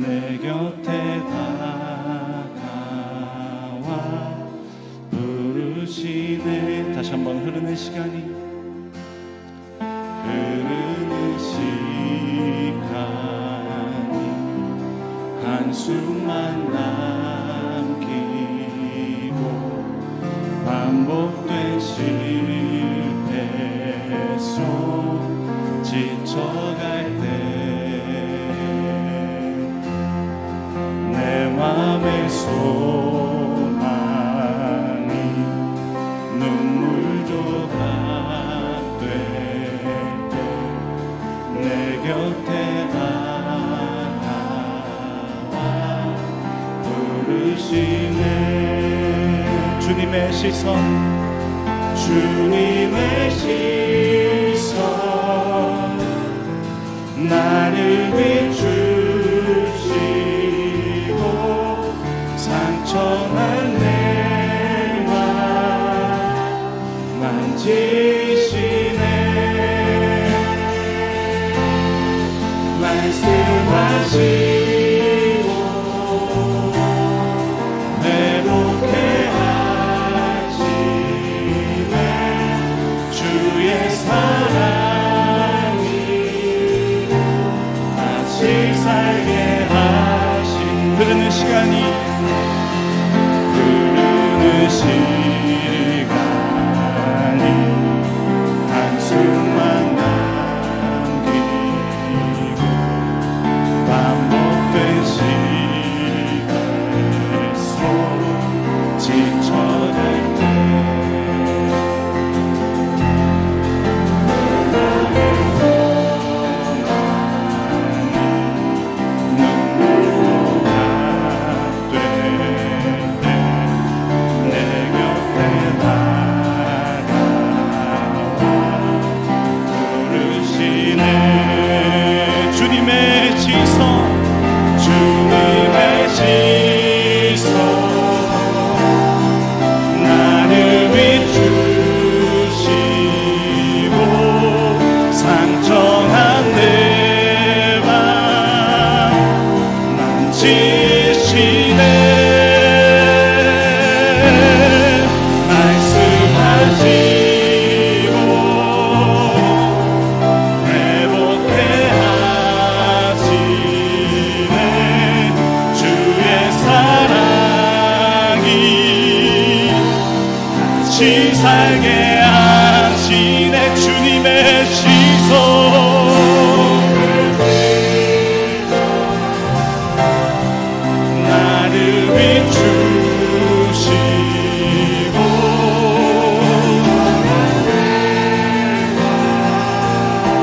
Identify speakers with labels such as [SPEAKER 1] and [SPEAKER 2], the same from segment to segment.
[SPEAKER 1] 내 곁에 다가와 부르시네. 다시 한번 흐르는 시간이 한숨만 남기고 반복된 실패 속 지쳐갈 때 내 맘의 소망이 눈물조각 될 때 내 곁에 주님의 시선, 주님의 시선 나를 비추시고 상처난 내 맘 만지시네. 말씀하시 흐르는 시간이 한숨만 남기고 반복된 시간 속 지쳐갈 때 살게 하시네. 주님의 시선 나를 비추시고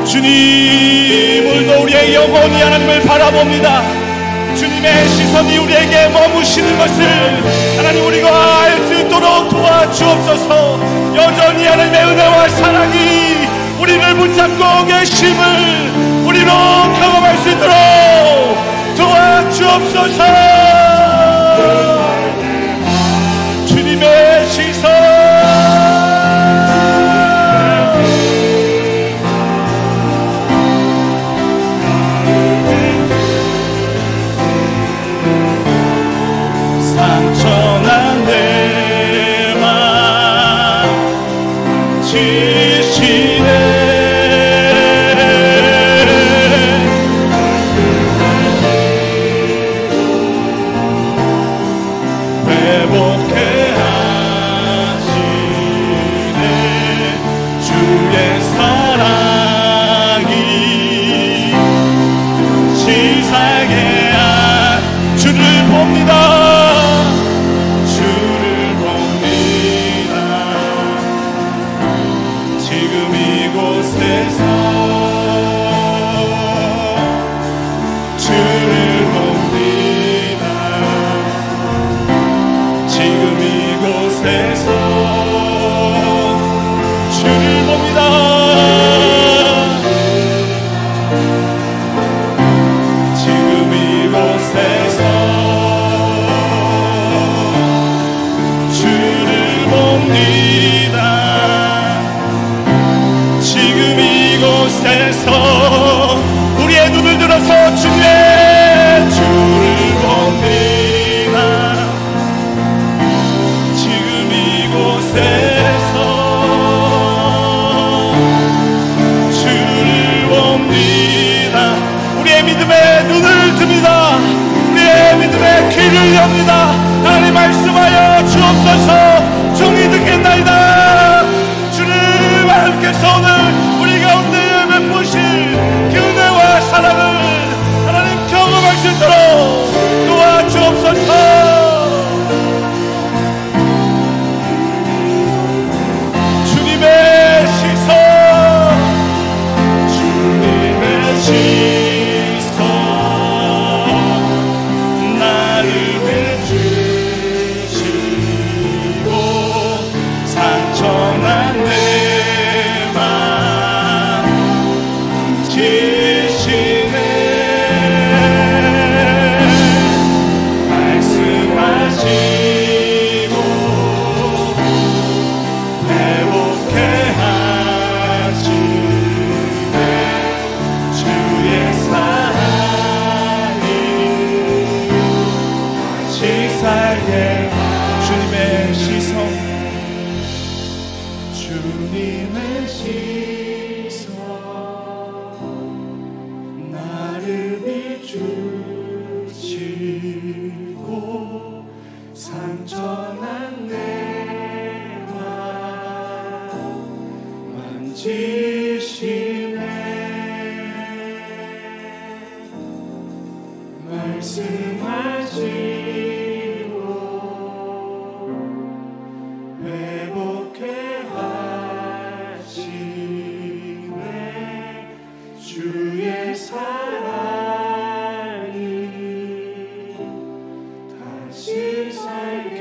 [SPEAKER 1] 주님 오늘도 우리의 영혼이 하나님을 바라봅니다. 주님의 시선이 우리에게 머무시는 것을 하나님 우리가 알 수 있도록 도와주옵소서. 여전히 하나님의 은혜와 사랑이 우리를 붙잡고 계심을 우리로 경험할 수 있도록 도와주옵소서. 주님의 시선 상처난 내 맘 지시네. 지금 이곳에서 귀를 엽니다. 하나님 말씀하여 주옵소서. 종이 듣겠나이다. 주님 함께서 오늘 우리 가운데 베푸실 그 은혜와 사랑을 하나님 경험할 수 있도록 도와주옵소서. 주님의 시선, 주님의 시선 나를 해주시고 상처난 내 맘 지시네. 말씀하시고 회복해 하시네. 주의 사랑이 다시 살게. 주님의 시선, 주님의 시선 나를 비추시고 상처난 내 맘 만지시네. 말씀하시고 회복해 하시네. 주의 사랑이 다시 살게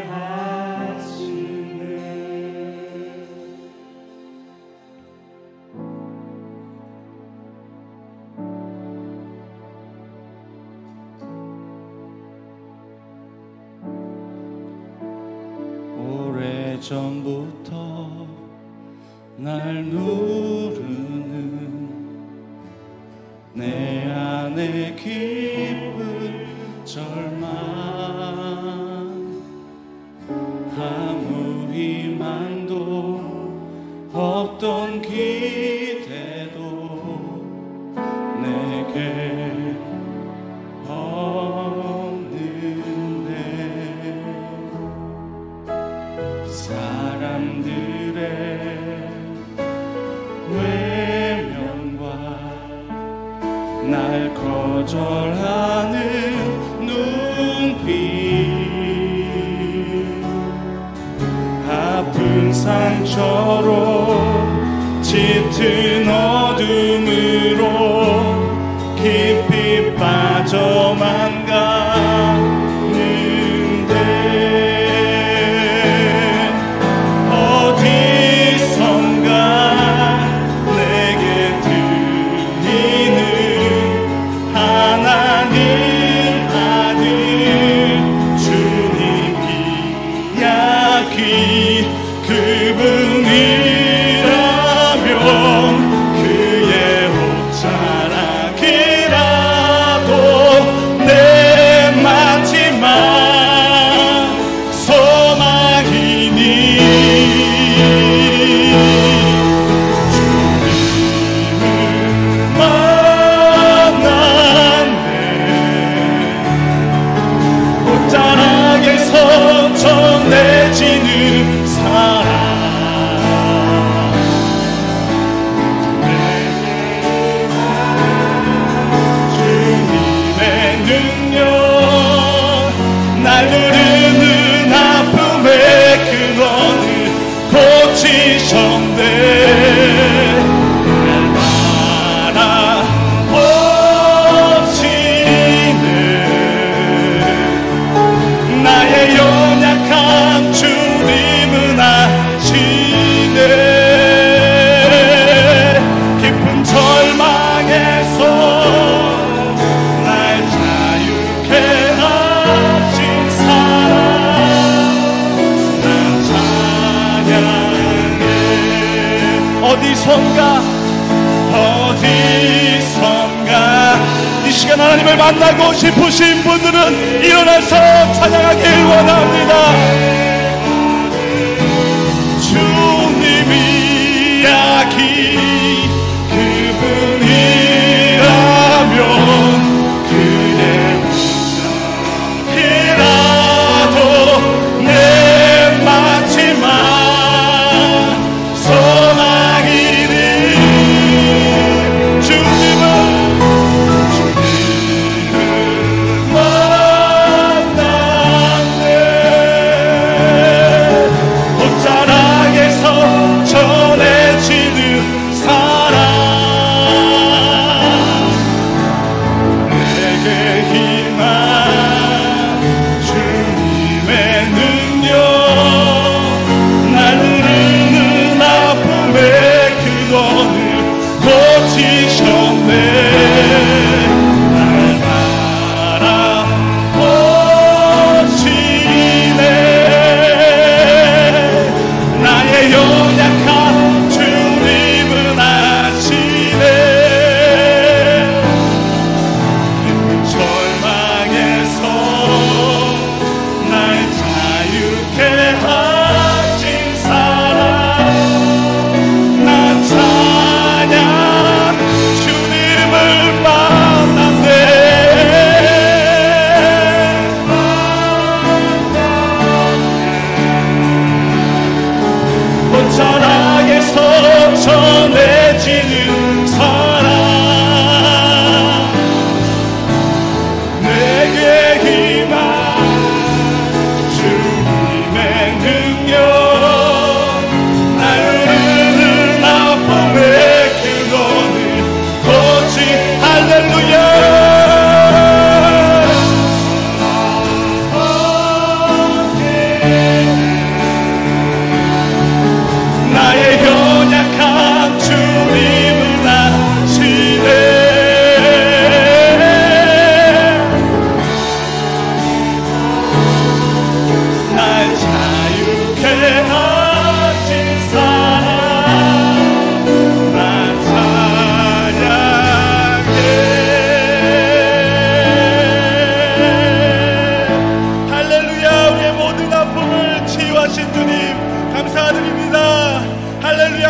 [SPEAKER 1] 하시네. 오래전부터 날 누르는 내 안에 깊은 절망, 아무 희망도 없던 기대도 내게 없는데 사람들의 외면과 날 거절하는 눈빛, 아픈 상처로 짙은 어둠으로 깊이 빠져만 가는데 어디선가 내게 들리는 하나님 아들 주님 이야기, 그분이라면 그의 옷자락이라도 내 마지막 소망이니 주님을 만났네. 옷자락에서 전해지는 사랑, 주님의 능력, 날 누르는 아픔의 근원을 고치셨네. 날 바라보시네. 나의 연약함 주님은 아시네. 깊은 절망에서 날 자유케 하신 사랑, 난 찬양해. 어디선가 이 시간 하나님을 만나고 싶으신 분들은 일어나서 찬양하길 원합니다. 주님 이야기, 그분이라면 그대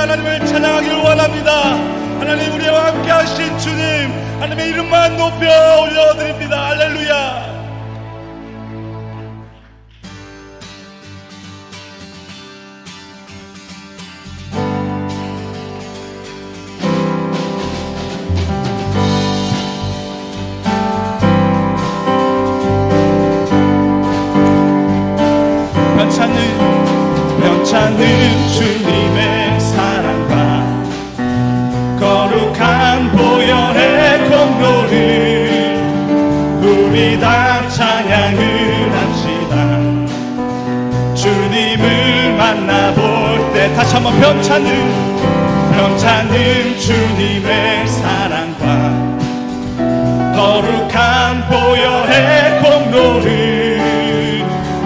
[SPEAKER 1] 하나님을 찬양하길 원합니다. 하나님, 우리와 함께 하신 주님, 하나님의 이름만 높여 올려드립니다. 할렐루야.
[SPEAKER 2] 변찮는 주님의 사랑과 거룩한 보혈의 공로를 우리 다 찬양을 합시다. 주님을 만나볼 때 다시 한번 변찮는 주님의 사랑과 거룩한 보혈의 공로를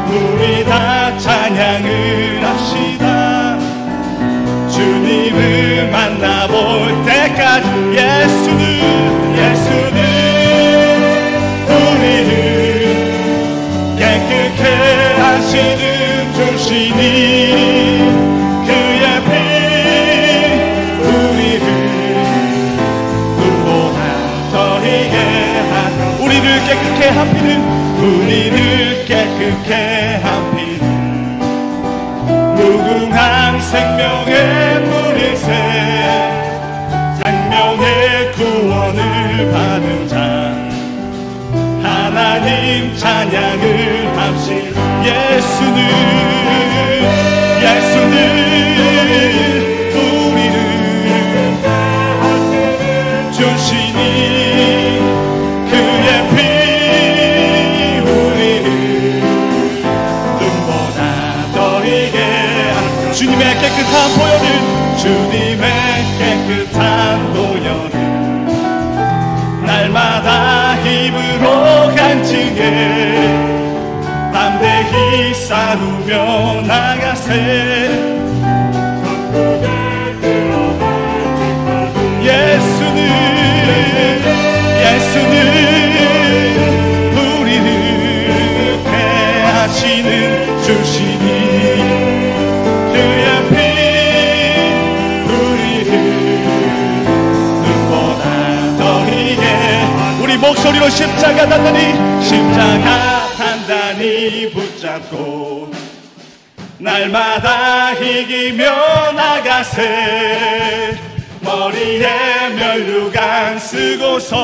[SPEAKER 2] 우리 다 찬양을 합시다. 주님을 만나볼 때까지 예수는 우리를 깨끗게 하시는 주시니 그의 피 우리를 눈보다 더 희게 하는 우리를 깨끗게 한 피는 무궁한 생명의 뿌리새 생명의 구원을 받은 자 하나님 찬양을 합시다. 예수는 우리를 주시니 그의 피 주님의 깨끗한 보혈은 날마다 힘으로 간증해 담대히 싸우며 나가세. 예수는 우리를 깨하시는 주시니 목소리로 십자가 단단히 붙잡고 날마다 이기며 나가세. 머리에 면류관 쓰고서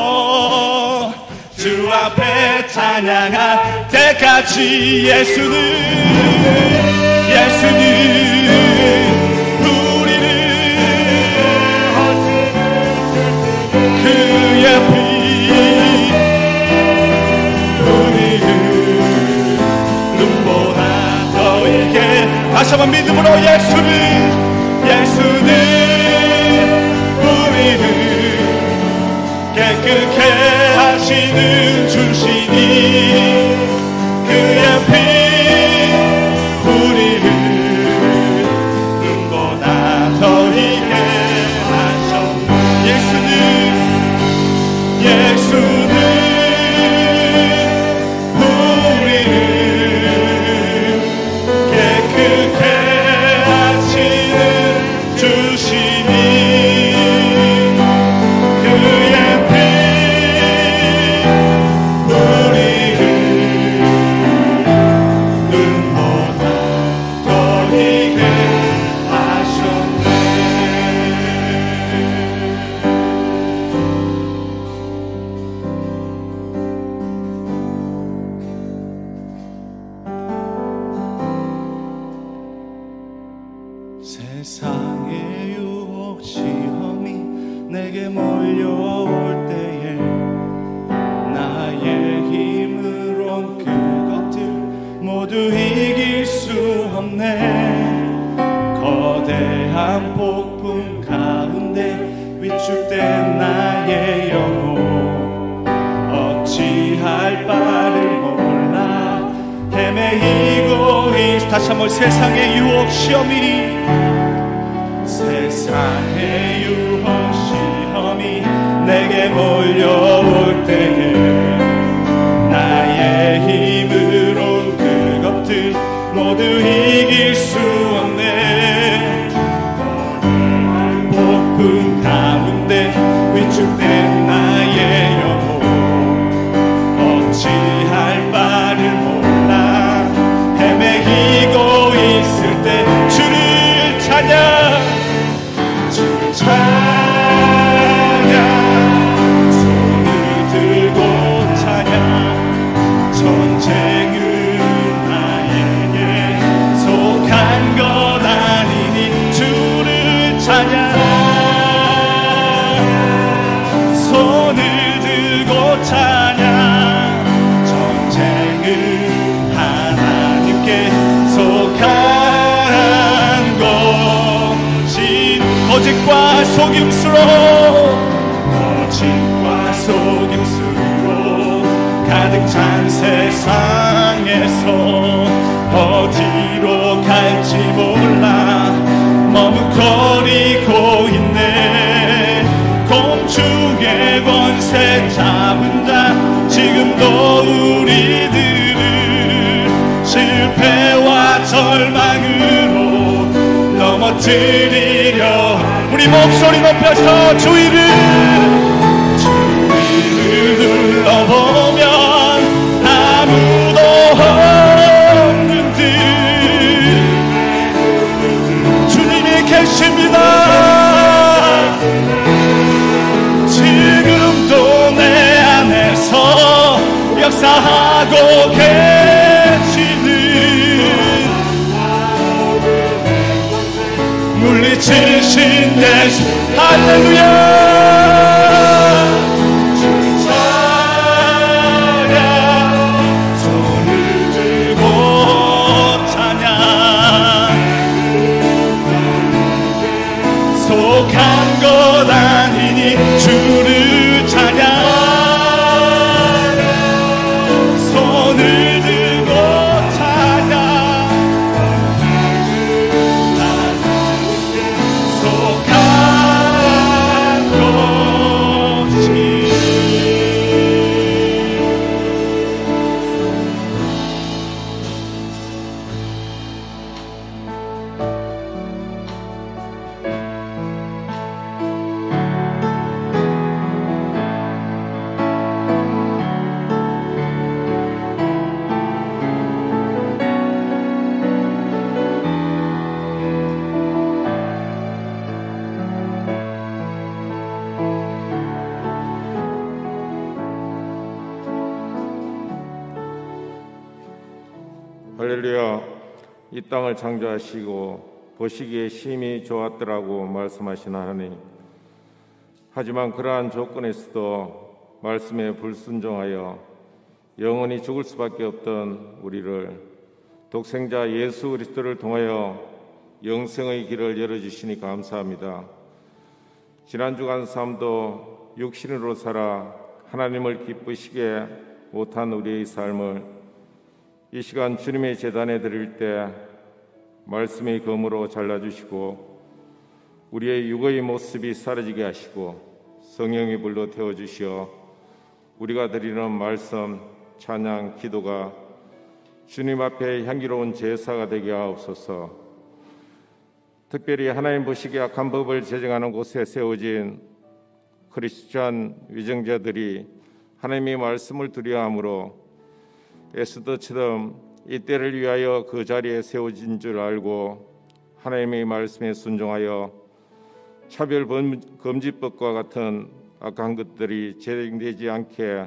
[SPEAKER 2] 주 앞에 찬양할 때까지 예수는 우리를 그의 피 다시 한번 믿음으로 예수는 우리를 깨끗게 하시는 주시니 그의 피 우리를 눈보다 더 희게 하셨네. 예수는 세상의 유혹 시험이 내게 몰려올 때에 나의 힘으론 그것들 모두 이길 수 없네. 거대한 폭풍 가운데 위축된 나의 영혼 어찌할 바를 몰라 헤매이고 있어. 다시 한번 세상의 유혹 시험이 내게 몰려올 때에 나의 힘으론 그것들 모두 이길 수 없네. 속임수로 거짓과 속임수로 가득 찬 세상에서 어디로 갈지 몰라 머뭇거리고 있네. 공중의 권세 잡은 자 지금도 우리들을 실패와 절망으로 넘어뜨리려. 우리 목소리 높여서 주위를 둘러보면 아무도 없는 듯 주님이 계십니다. 지금도 내 안에서 역사하고 계시는 물리치신 예수. 할렐루야. 속한 것 아니니 주를 찬양. 손을 들고 찬양. 속한 것이.
[SPEAKER 3] 할렐루야. 이 땅을 창조하시고 보시기에 심히 좋았더라고 말씀하신 하나님, 하지만 그러한 조건에서도 말씀에 불순종하여 영원히 죽을 수밖에 없던 우리를 독생자 예수 그리스도를 통하여 영생의 길을 열어주시니 감사합니다. 지난 주간 삶도 육신으로 살아 하나님을 기쁘시게 못한 우리의 삶을 이 시간 주님의 제단에 드릴 때 말씀의 검으로 잘라주시고 우리의 육의 모습이 사라지게 하시고 성령의 불로 태워주시어 우리가 드리는 말씀, 찬양, 기도가 주님 앞에 향기로운 제사가 되게 하옵소서. 특별히 하나님 보시기에 악한 법을 제정하는 곳에 세워진 크리스찬 위정자들이 하나님의 말씀을 두려워함으로 에스더처럼 이때를 위하여 그 자리에 세워진 줄 알고 하나님의 말씀에 순종하여 차별금지법과 같은 악한 것들이 제정되지 않게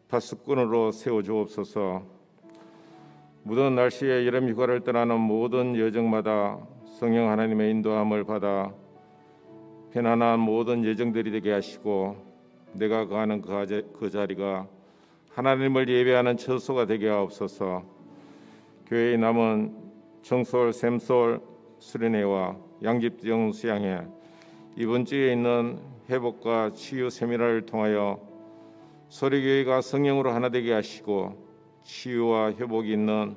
[SPEAKER 3] 파수꾼으로 세워주옵소서. 무더운 날씨에 여름 휴가를 떠나는 모든 여정마다 성령 하나님의 인도함을 받아 편안한 모든 여정들이 되게 하시고 내가 가는 그 자리가 하나님을 예배하는 처소가 되게 하옵소서. 교회의 남은 청솔, 샘솔, 수련회와 양집정 수양회 이번 주에 있는 회복과 치유 세미나를 통하여 소리교회가 성령으로 하나 되게 하시고 치유와 회복이 있는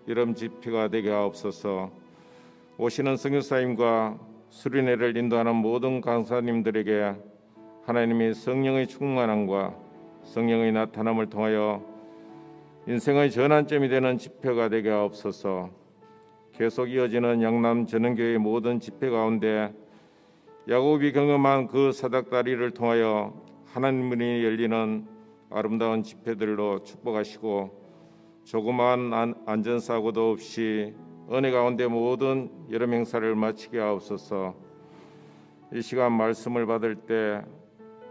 [SPEAKER 3] 여름 집회가 되게 하옵소서. 오시는 선교사님과 수련회를 인도하는 모든 강사님들에게 하나님의 성령의 충만함과 성령의 나타남을 통하여 인생의 전환점이 되는 집회가 되게 하옵소서. 계속 이어지는 영남 전원교회의 모든 집회 가운데 야곱이 경험한 그 사닥다리를 통하여 하나님문이 열리는 아름다운 집회들로 축복하시고 조그마한 안전사고도 없이 은혜 가운데 모든 여름 행사를 마치게 하옵소서. 이 시간 말씀을 받을 때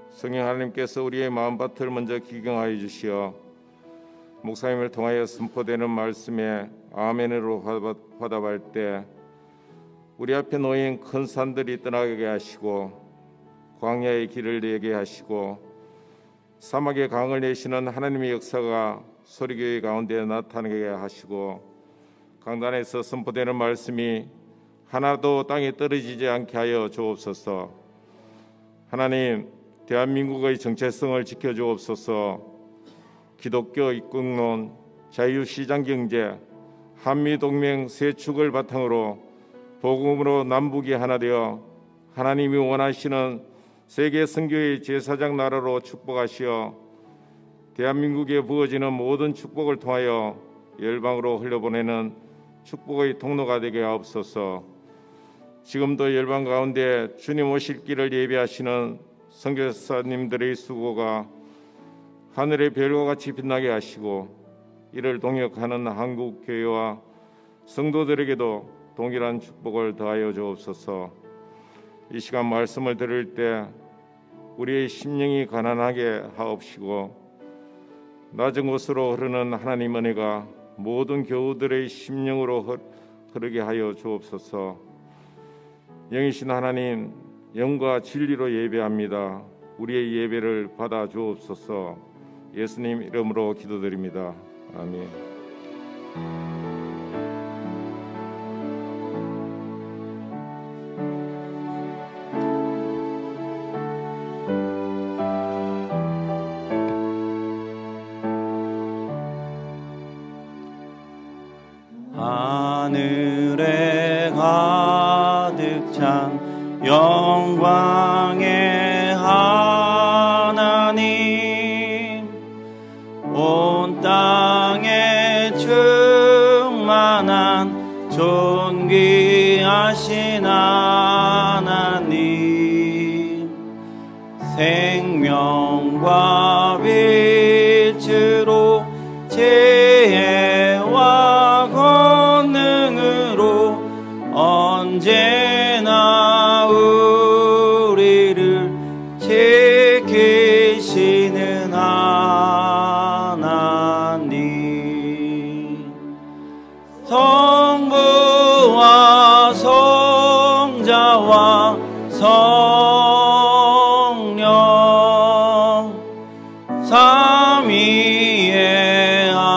[SPEAKER 3] 성령 하나님께서 우리의 마음밭을 먼저 기경하여 주시어 목사님을 통하여 선포되는 말씀에 아멘으로 화답할 때 우리 앞에 놓인 큰 산들이 떠나게 하시고 광야의 길을 내게 하시고 사막의 강을 내시는 하나님의 역사가 소리교회 가운데 나타나게 하시고 강단에서 선포되는 말씀이 하나도 땅에 떨어지지 않게 하여 주옵소서. 하나님, 대한민국의 정체성을 지켜주옵소서. 기독교 입국론, 자유시장경제, 한미동맹 세 축을 바탕으로 복음으로 남북이 하나 되어 하나님이 원하시는 세계 선교의 제사장 나라로 축복하시어 대한민국에 부어지는 모든 축복을 통하여 열방으로 흘려보내는 축복의 통로가 되게 하옵소서. 지금도 열방 가운데 주님 오실 길을 예비하시는 선교사님들의 수고가 하늘의 별과 같이 빛나게 하시고 이를 동역하는 한국 교회와 성도들에게도 동일한 축복을 더하여 주옵소서. 이 시간 말씀을 들을 때 우리의 심령이 가난하게 하옵시고 낮은 곳으로 흐르는 하나님 은혜가 모든 교우들의 심령으로 흐르게 하여 주옵소서. 영이신 하나님, 영과 진리로 예배합니다. 우리의 예배를 받아 주옵소서. 예수님 이름으로 기도드립니다. 아멘.
[SPEAKER 2] 하늘에 가득 찬 영광의 하나님, 온 땅에 충만한 존귀하신 하나님, 생명과 빛으로 지혜와 권능으로 언제나 우리를 지키시는 하나님, 성부와 성자와 성령 삼위의 하나님,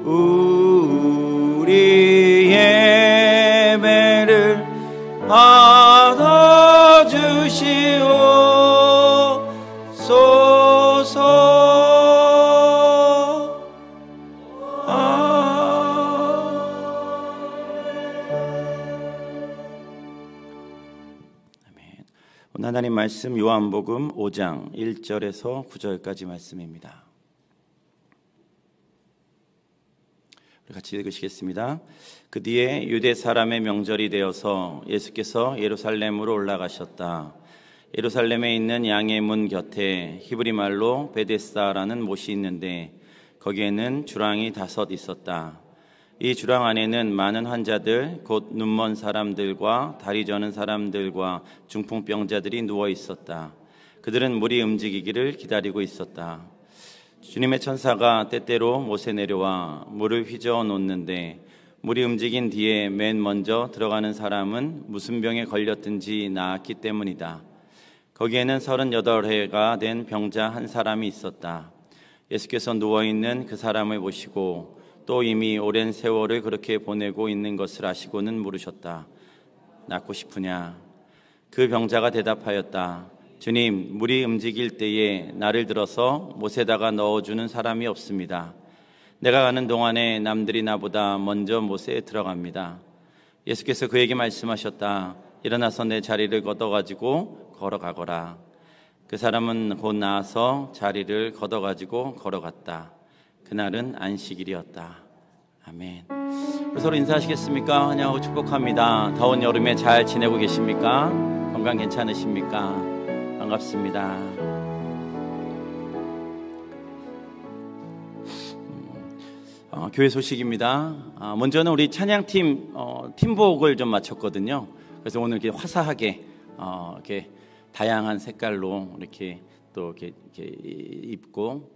[SPEAKER 2] 우리 예배를 받아주시옵소서. 아멘. 오늘 하나님 말씀 요한복음 5장 1절에서 9절까지 말씀입니다. 우리 같이 읽으시겠습니다. 그 뒤에 유대 사람의 명절이 되어서 예수께서 예루살렘으로 올라가셨다. 예루살렘에 있는 양의 문 곁에 히브리 말로 베데스다라는 못이 있는데 거기에는 주랑이 5 있었다. 이 주랑 안에는 많은 환자들, 곧 눈먼 사람들과 다리 저는 사람들과 중풍병자들이 누워 있었다. 그들은 물이 움직이기를 기다리고 있었다. 주님의 천사가 때때로 못에 내려와 물을 휘저어 놓는데 물이 움직인 뒤에 맨 먼저 들어가는 사람은 무슨 병에 걸렸든지 나았기 때문이다. 거기에는 38해가 된 병자 한 사람이 있었다. 예수께서 누워있는 그 사람을 보시고 또 이미 오랜 세월을 그렇게 보내고 있는 것을 아시고는 물으셨다. 낫고 싶으냐? 그 병자가 대답하였다. 주님, 물이 움직일 때에 나를 들어서 못에다가 넣어주는 사람이 없습니다. 내가 가는 동안에 남들이 나보다 먼저 못에 들어갑니다. 예수께서 그에게 말씀하셨다. 일어나서 내 자리를 걷어가지고 걸어가거라. 그 사람은 곧 나와서 자리를 걷어가지고 걸어갔다. 그날은 안식일이었다. 아멘. 서로 인사하시겠습니까? 환영하고 축복합니다. 더운 여름에 잘 지내고 계십니까? 건강 괜찮으십니까? 반갑습니다. 교회 소식입니다. 먼저는 우리 찬양팀 팀복을 좀 마쳤거든요. 그래서 오늘 이렇게 화사하게 이렇게 다양한 색깔로 이렇게 또 이렇게 입고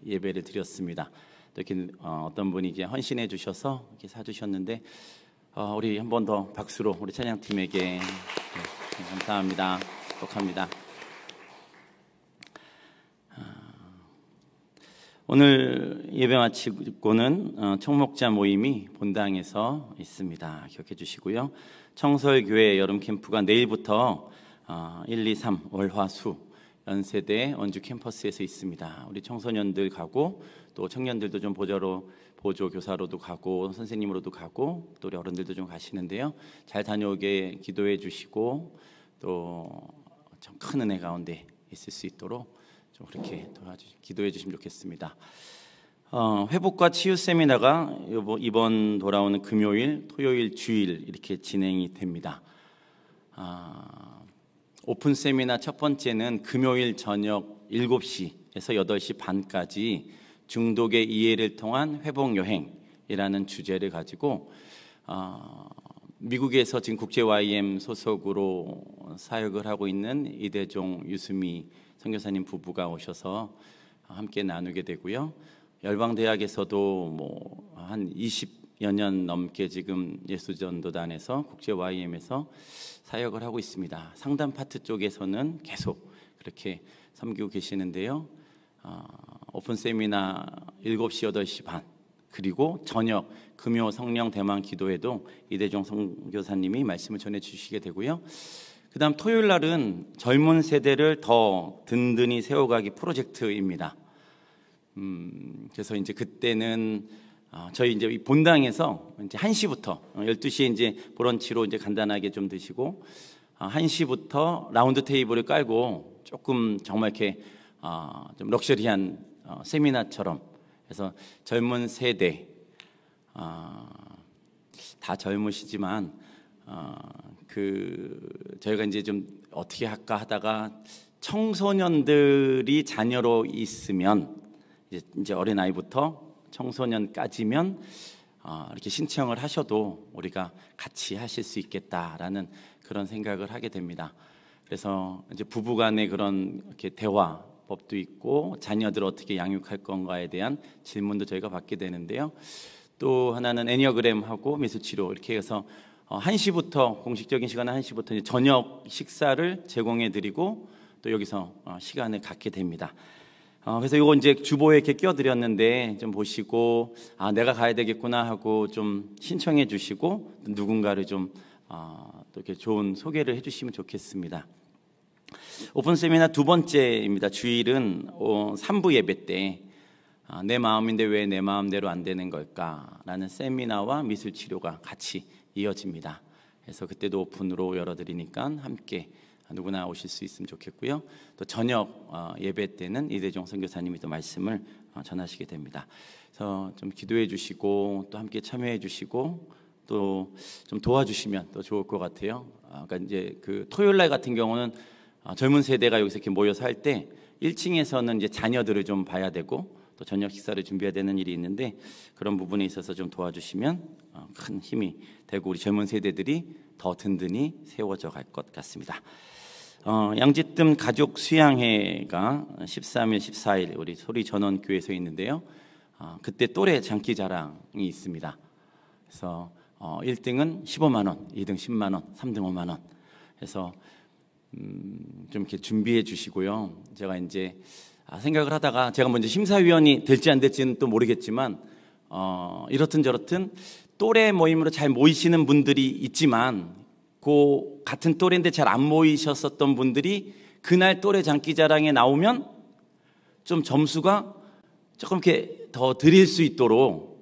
[SPEAKER 2] 예배를 드렸습니다. 또 이렇게 어떤 분이 이제 헌신해 주셔서 이렇게 사주셨는데 우리 한 번 더 박수로 우리 찬양팀에게 네, 감사합니다. 축복합니다. 오늘 예배 마치고는 청목자 모임이 본당에서 있습니다. 기억해 주시고요. 청설교회 여름 캠프가 내일부터 1, 2, 3 월화수 연세대 원주 캠퍼스에서 있습니다. 우리 청소년들 가고 또 청년들도 좀 보조 교사로도 가고 선생님으로도 가고 또 우리 어른들도 좀 가시는데요. 잘 다녀오게 기도해 주시고 또 좀 큰 은혜 가운데 있을 수 있도록 좀 그렇게 기도해 주시면 좋겠습니다. 회복과 치유 세미나가 이번 돌아오는 금요일, 토요일, 주일 이렇게 진행이 됩니다. 오픈 세미나 첫 번째는 금요일 저녁 7시에서 8시 반까지 중독의 이해를 통한 회복 여행이라는 주제를 가지고 미국에서 지금 국제 YM 소속으로 사역을 하고 있는 이대종 유수미 선교사님 부부가 오셔서 함께 나누게 되고요. 열방대학에서도 한 20여 년 넘게 지금 예수전도단에서 국제 YM에서 사역을 하고 있습니다. 상담 파트 쪽에서는 계속 그렇게 섬기고 계시는데요. 오픈 세미나 7시, 8시 반 그리고 저녁 금요 성령 대망 기도회도 이대종 선교사님이 말씀을 전해 주시게 되고요. 그 다음 토요일 날은 젊은 세대를 더 든든히 세워가기 프로젝트입니다. 그래서 이제 그때는 저희 이제 본당에서 이제 1시부터 12시에 이제 브런치로 이제 간단하게 좀 드시고 1시부터 라운드 테이블을 깔고 조금 정말 이렇게 좀 럭셔리한 세미나처럼 해서 젊은 세대 다 젊으시지만 저희가 이제 좀 어떻게 할까 하다가 청소년들이 자녀로 있으면 이제 어린 아이부터 청소년까지면 이렇게 신청을 하셔도 우리가 같이 하실 수 있겠다라는 그런 생각을 하게 됩니다. 그래서 이제 부부간의 그런 이렇게 대화법도 있고 자녀들 어떻게 양육할 건가에 대한 질문도 저희가 받게 되는데요. 또 하나는 애니어그램하고 미술치료 이렇게 해서 1시부터 공식적인 시간은 1시부터 이제 저녁 식사를 제공해 드리고 또 여기서 시간을 갖게 됩니다. 그래서 이거 이제 주보에 이렇게 끼워드렸는데 좀 보시고 내가 가야 되겠구나 하고 좀 신청해 주시고 누군가를 좀 또 이렇게 좋은 소개를 해주시면 좋겠습니다. 오픈 세미나 두 번째입니다. 주일은 3부 예배 때 내 마음인데 왜 내 마음대로 안 되는 걸까라는 세미나와 미술 치료가 같이 이어집니다. 그래서 그때도 오픈으로 열어드리니까 함께 누구나 오실 수 있으면 좋겠고요. 또 저녁 예배 때는 이대종 선교사님이 또 말씀을 전하시게 됩니다. 그래서 좀 기도해 주시고 또 함께 참여해 주시고 또 좀 도와주시면 또 좋을 것 같아요. 그러니까 이제 그 토요일 날 같은 경우는 젊은 세대가 여기서 이렇게 모여서 할 때 1층에서는 이제 자녀들을 좀 봐야 되고 또 저녁 식사를 준비해야 되는 일이 있는데 그런 부분에 있어서 좀 도와주시면 큰 힘이 되고 우리 젊은 세대들이 더 든든히 세워져 갈 것 같습니다. 양지뜸 가족 수양회가 13일, 14일 우리 소리전원교회에서 있는데요. 그때 또래 장기자랑이 있습니다. 그래서 1등은 15만 원, 2등 10만 원, 3등 5만 원. 그래서 좀 이렇게 준비해 주시고요. 제가 이제 생각을 하다가 제가 먼저 심사위원이 될지 안 될지는 또 모르겠지만 이렇든 저렇든 또래 모임으로 잘 모이시는 분들이 있지만 그 같은 또래인데 잘 안 모이셨었던 분들이 그날 또래 장기자랑에 나오면 좀 점수가 조금 이렇게 더 드릴 수 있도록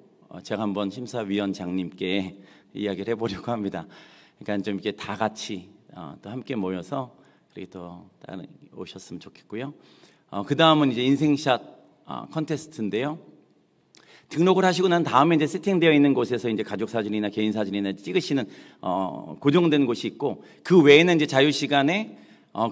[SPEAKER 2] 제가 한번 심사위원장님께 이야기를 해보려고 합니다. 그러니까 좀 이렇게 다 같이 또 함께 모여서 그렇게 또 오셨으면 좋겠고요. 그 다음은 이제 인생샷 컨테스트인데요. 등록을 하시고 난 다음에 이제 세팅되어 있는 곳에서 이제 가족 사진이나 개인 사진이나 찍으시는 고정된 곳이 있고 그 외에는 이제 자유 시간에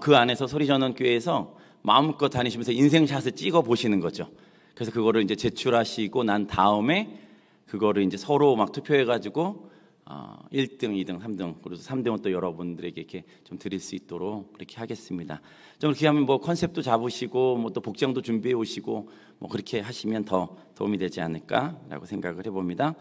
[SPEAKER 2] 그 안에서 소리전원교회에서 마음껏 다니시면서 인생샷을 찍어 보시는 거죠. 그래서 그거를 이제 제출하시고 난 다음에 그거를 이제 서로 막 투표해가지고 1등, 2등, 3등, 그리고 3등은 또 여러분들에게 이렇게 좀 드릴 수 있도록 그렇게 하겠습니다. 좀 그렇게 하면 뭐 컨셉도 잡으시고 뭐 또 복장도 준비해 오시고 뭐 그렇게 하시면 더 도움이 되지 않을까라고 생각을 해봅니다.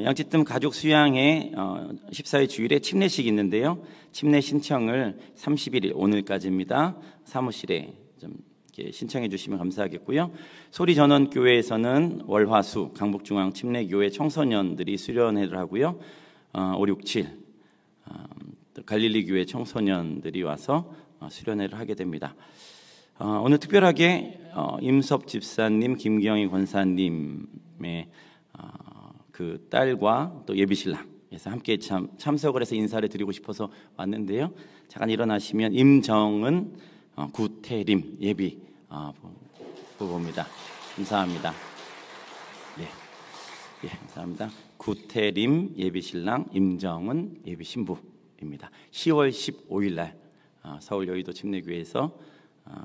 [SPEAKER 2] 양지뜸 가족 수양회 14일 주일에 침례식이 있는데요. 침례 신청을 31일 오늘까지입니다. 사무실에 좀 신청해 주시면 감사하겠고요. 소리전원교회에서는 월화수 강북중앙 침례교회 청소년들이 수련회를 하고요. 5, 6, 7 갈릴리교회 청소년들이 와서 수련회를 하게 됩니다. 오늘 특별하게 임섭 집사님, 김경희 권사님의 그 딸과 또 예비신랑에서 함께 참석을 해서 인사를 드리고 싶어서 왔는데요. 잠깐 일어나시면 임정은 구태림 예비 부부입니다. 감사합니다. 예, 감사합니다. 구태림 예비신랑, 임정은 예비신부입니다. 10월 15일 날 서울 여의도 침례교회에서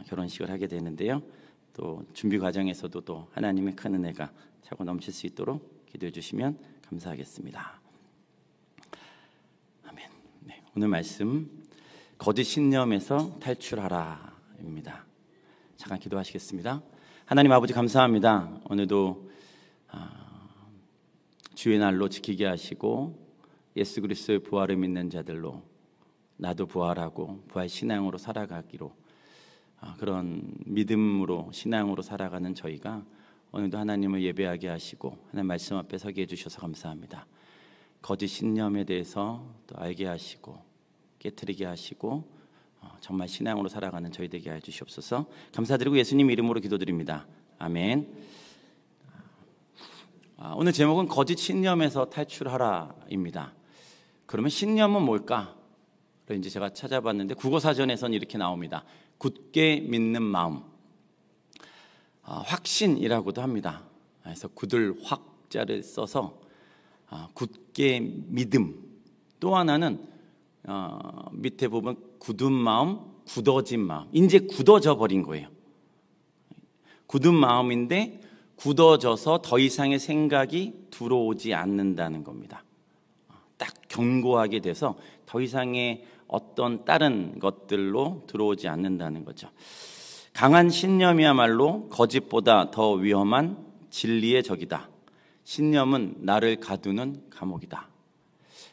[SPEAKER 2] 결혼식을 하게 되는데요. 또 준비 과정에서도 또 하나님의 큰 은혜가 차고 넘칠 수 있도록 기도해 주시면 감사하겠습니다. 아멘. 네, 오늘 말씀 거짓 신념에서 탈출하라입니다. 잠깐 기도하시겠습니다. 하나님 아버지 감사합니다. 오늘도 주의 날로 지키게 하시고 예수 그리스도의 부활을 믿는 자들로 나도 부활하고 부활 신앙으로 살아가기로 그런 믿음으로 신앙으로 살아가는 저희가 오늘도 하나님을 예배하게 하시고 하나님 말씀 앞에 서게 해주셔서 감사합니다. 거짓 신념에 대해서 또 알게 하시고 깨트리게 하시고 정말 신앙으로 살아가는 저희 되게 해주시옵소서. 감사드리고 예수님 이름으로 기도드립니다. 아멘. 오늘 제목은 거짓 신념에서 탈출하라입니다. 그러면 신념은 뭘까? 이제 제가 찾아봤는데 국어사전에서는 이렇게 나옵니다. 굳게 믿는 마음, 확신이라고도 합니다. 그래서 굳을 확자를 써서 굳게 믿음. 또 하나는 밑에 보면 굳은 마음, 굳어진 마음. 이제 굳어져 버린 거예요. 굳은 마음인데 굳어져서 더 이상의 생각이 들어오지 않는다는 겁니다. 딱 견고하게 돼서 더 이상의 어떤 다른 것들로 들어오지 않는다는 거죠. 강한 신념이야말로 거짓보다 더 위험한 진리의 적이다. 신념은 나를 가두는 감옥이다.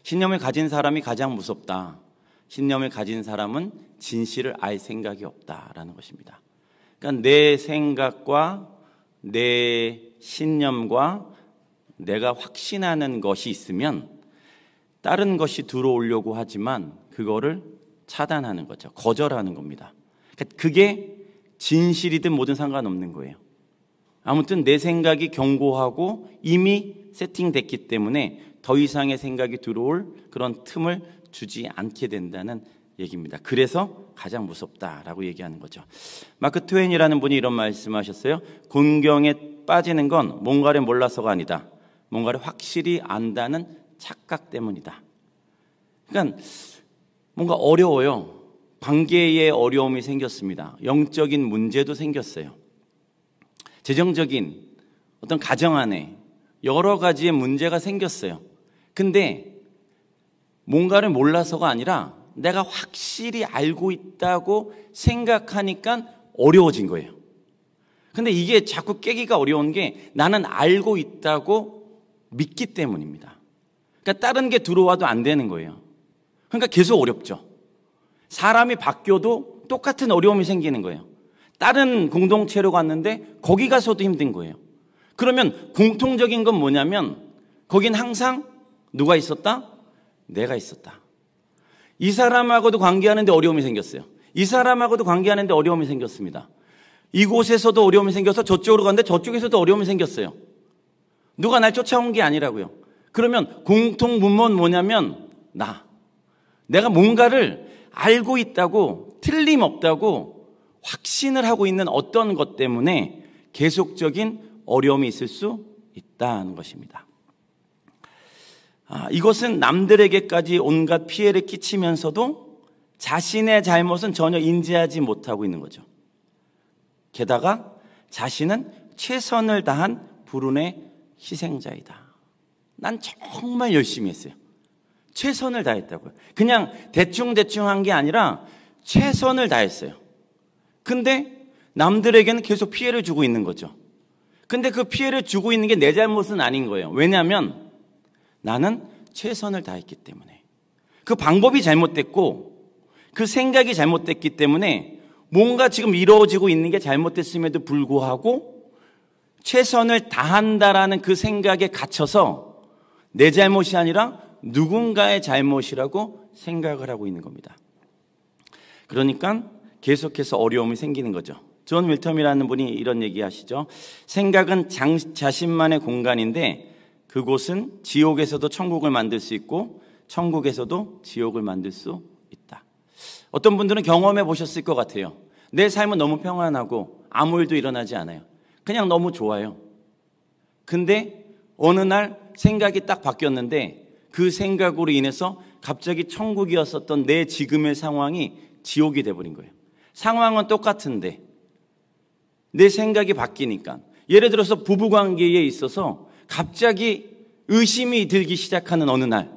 [SPEAKER 2] 신념을 가진 사람이 가장 무섭다. 신념을 가진 사람은 진실을 알 생각이 없다라는 것입니다. 그러니까 내 생각과 내 신념과 내가 확신하는 것이 있으면 다른 것이 들어오려고 하지만 그거를 차단하는 거죠. 거절하는 겁니다. 그러니까 그게 진실이든 뭐든 상관없는 거예요. 아무튼 내 생각이 견고하고 이미 세팅됐기 때문에 더 이상의 생각이 들어올 그런 틈을 주지 않게 된다는 얘기입니다. 그래서 가장 무섭다라고 얘기하는 거죠. 마크 트웨인이라는 분이 이런 말씀하셨어요. 곤경에 빠지는 건 뭔가를 몰라서가 아니다. 뭔가를 확실히 안다는 착각 때문이다. 그러니까 뭔가 어려워요. 관계에 어려움이 생겼습니다. 영적인 문제도 생겼어요. 재정적인 어떤 가정 안에 여러 가지의 문제가 생겼어요. 근데 뭔가를 몰라서가 아니라 내가 확실히 알고 있다고 생각하니까 어려워진 거예요. 근데 이게 자꾸 깨기가 어려운 게 나는 알고 있다고 믿기 때문입니다. 그러니까 다른 게 들어와도 안 되는 거예요. 그러니까 계속 어렵죠. 사람이 바뀌어도 똑같은 어려움이 생기는 거예요. 다른 공동체로 갔는데 거기 가서도 힘든 거예요. 그러면 공통적인 건 뭐냐면 거긴 항상 누가 있었다? 내가 있었다. 이 사람하고도 관계하는데 어려움이 생겼어요. 이 사람하고도 관계하는데 어려움이 생겼습니다. 이곳에서도 어려움이 생겨서 저쪽으로 갔는데 저쪽에서도 어려움이 생겼어요. 누가 날 쫓아온 게 아니라고요. 그러면 공통분모는 뭐냐면 내가 뭔가를 알고 있다고 틀림없다고 확신을 하고 있는 어떤 것 때문에 계속적인 어려움이 있을 수 있다는 것입니다. 이것은 남들에게까지 온갖 피해를 끼치면서도 자신의 잘못은 전혀 인지하지 못하고 있는 거죠. 게다가 자신은 최선을 다한 불운의 희생자이다. 난 정말 열심히 했어요. 최선을 다했다고요. 그냥 대충 한 게 아니라 최선을 다했어요. 근데 남들에게는 계속 피해를 주고 있는 거죠. 근데 그 피해를 주고 있는 게 내 잘못은 아닌 거예요. 왜냐하면 나는 최선을 다했기 때문에. 그 방법이 잘못됐고 그 생각이 잘못됐기 때문에 뭔가 지금 이루어지고 있는 게 잘못됐음에도 불구하고 최선을 다한다라는 그 생각에 갇혀서 내 잘못이 아니라 누군가의 잘못이라고 생각을 하고 있는 겁니다. 그러니까 계속해서 어려움이 생기는 거죠. 존 밀텀이라는 분이 이런 얘기 하시죠. 생각은 자신만의 공간인데 그곳은 지옥에서도 천국을 만들 수 있고 천국에서도 지옥을 만들 수 있다. 어떤 분들은 경험해 보셨을 것 같아요. 내 삶은 너무 평안하고 아무 일도 일어나지 않아요. 그냥 너무 좋아요. 근데 어느 날 생각이 딱 바뀌었는데 그 생각으로 인해서 갑자기 천국이었었던 내 지금의 상황이 지옥이 돼버린 거예요. 상황은 똑같은데 내 생각이 바뀌니까. 예를 들어서 부부관계에 있어서 갑자기 의심이 들기 시작하는 어느 날,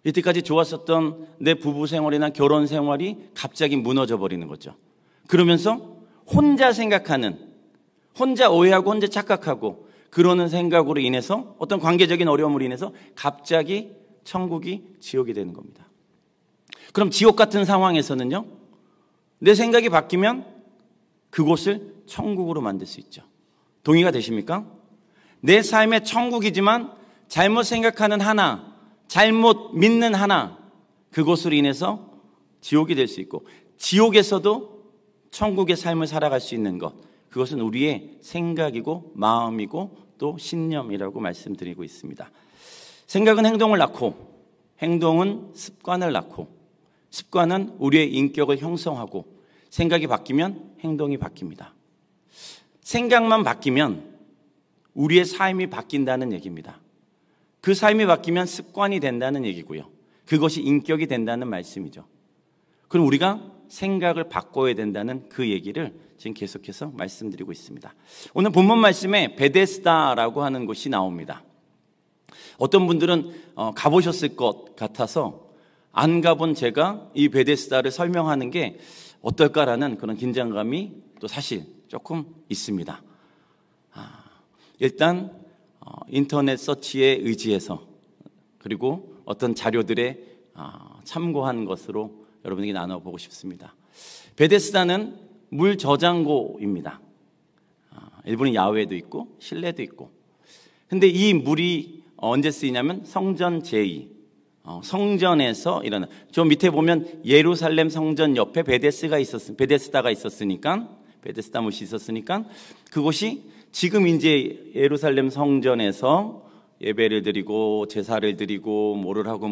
[SPEAKER 2] 이때까지 좋았었던 내 부부 생활이나 결혼 생활이 갑자기 무너져 버리는 거죠. 그러면서 혼자 생각하는, 혼자 오해하고 혼자 착각하고 그러는 생각으로 인해서 어떤 관계적인 어려움으로 인해서 갑자기 천국이 지옥이 되는 겁니다. 그럼 지옥 같은 상황에서는요, 내 생각이 바뀌면 그곳을 천국으로 만들 수 있죠. 동의가 되십니까? 내 삶의 천국이지만 잘못 생각하는 하나, 잘못 믿는 하나, 그것으로 인해서 지옥이 될 수 있고 지옥에서도 천국의 삶을 살아갈 수 있는 것, 그것은 우리의 생각이고 마음이고 또 신념이라고 말씀드리고 있습니다. 생각은 행동을 낳고 행동은 습관을 낳고 습관은 우리의 인격을 형성하고 생각이 바뀌면 행동이 바뀝니다. 생각만 바뀌면 우리의 삶이 바뀐다는 얘기입니다. 그 삶이 바뀌면 습관이 된다는 얘기고요. 그것이 인격이 된다는 말씀이죠. 그럼 우리가 생각을 바꿔야 된다는 그 얘기를 지금 계속해서 말씀드리고 있습니다. 오늘 본문 말씀에 베데스다라고 하는 곳이 나옵니다. 어떤 분들은 가보셨을 것 같아서 안 가본 제가 이 베데스다를 설명하는 게 어떨까라는 그런 긴장감이 또 사실 조금 있습니다. 일단 인터넷 서치에 의지해서 그리고 어떤 자료들에 참고한 것으로 여러분에게 나눠보고 싶습니다. 베데스다는 물 저장고입니다. 일본은 야외도 있고 실내도 있고. 근데 이 물이 언제 쓰이냐면 성전 제의, 성전에서 일어나. 저 밑에 보면 예루살렘 성전 옆에 베데스다가 있었으니까, 베데스다 못이 있었으니까 그곳이 지금 이제 예루살렘 성전에서 예배를 드리고 제사를 드리고 뭐를 하고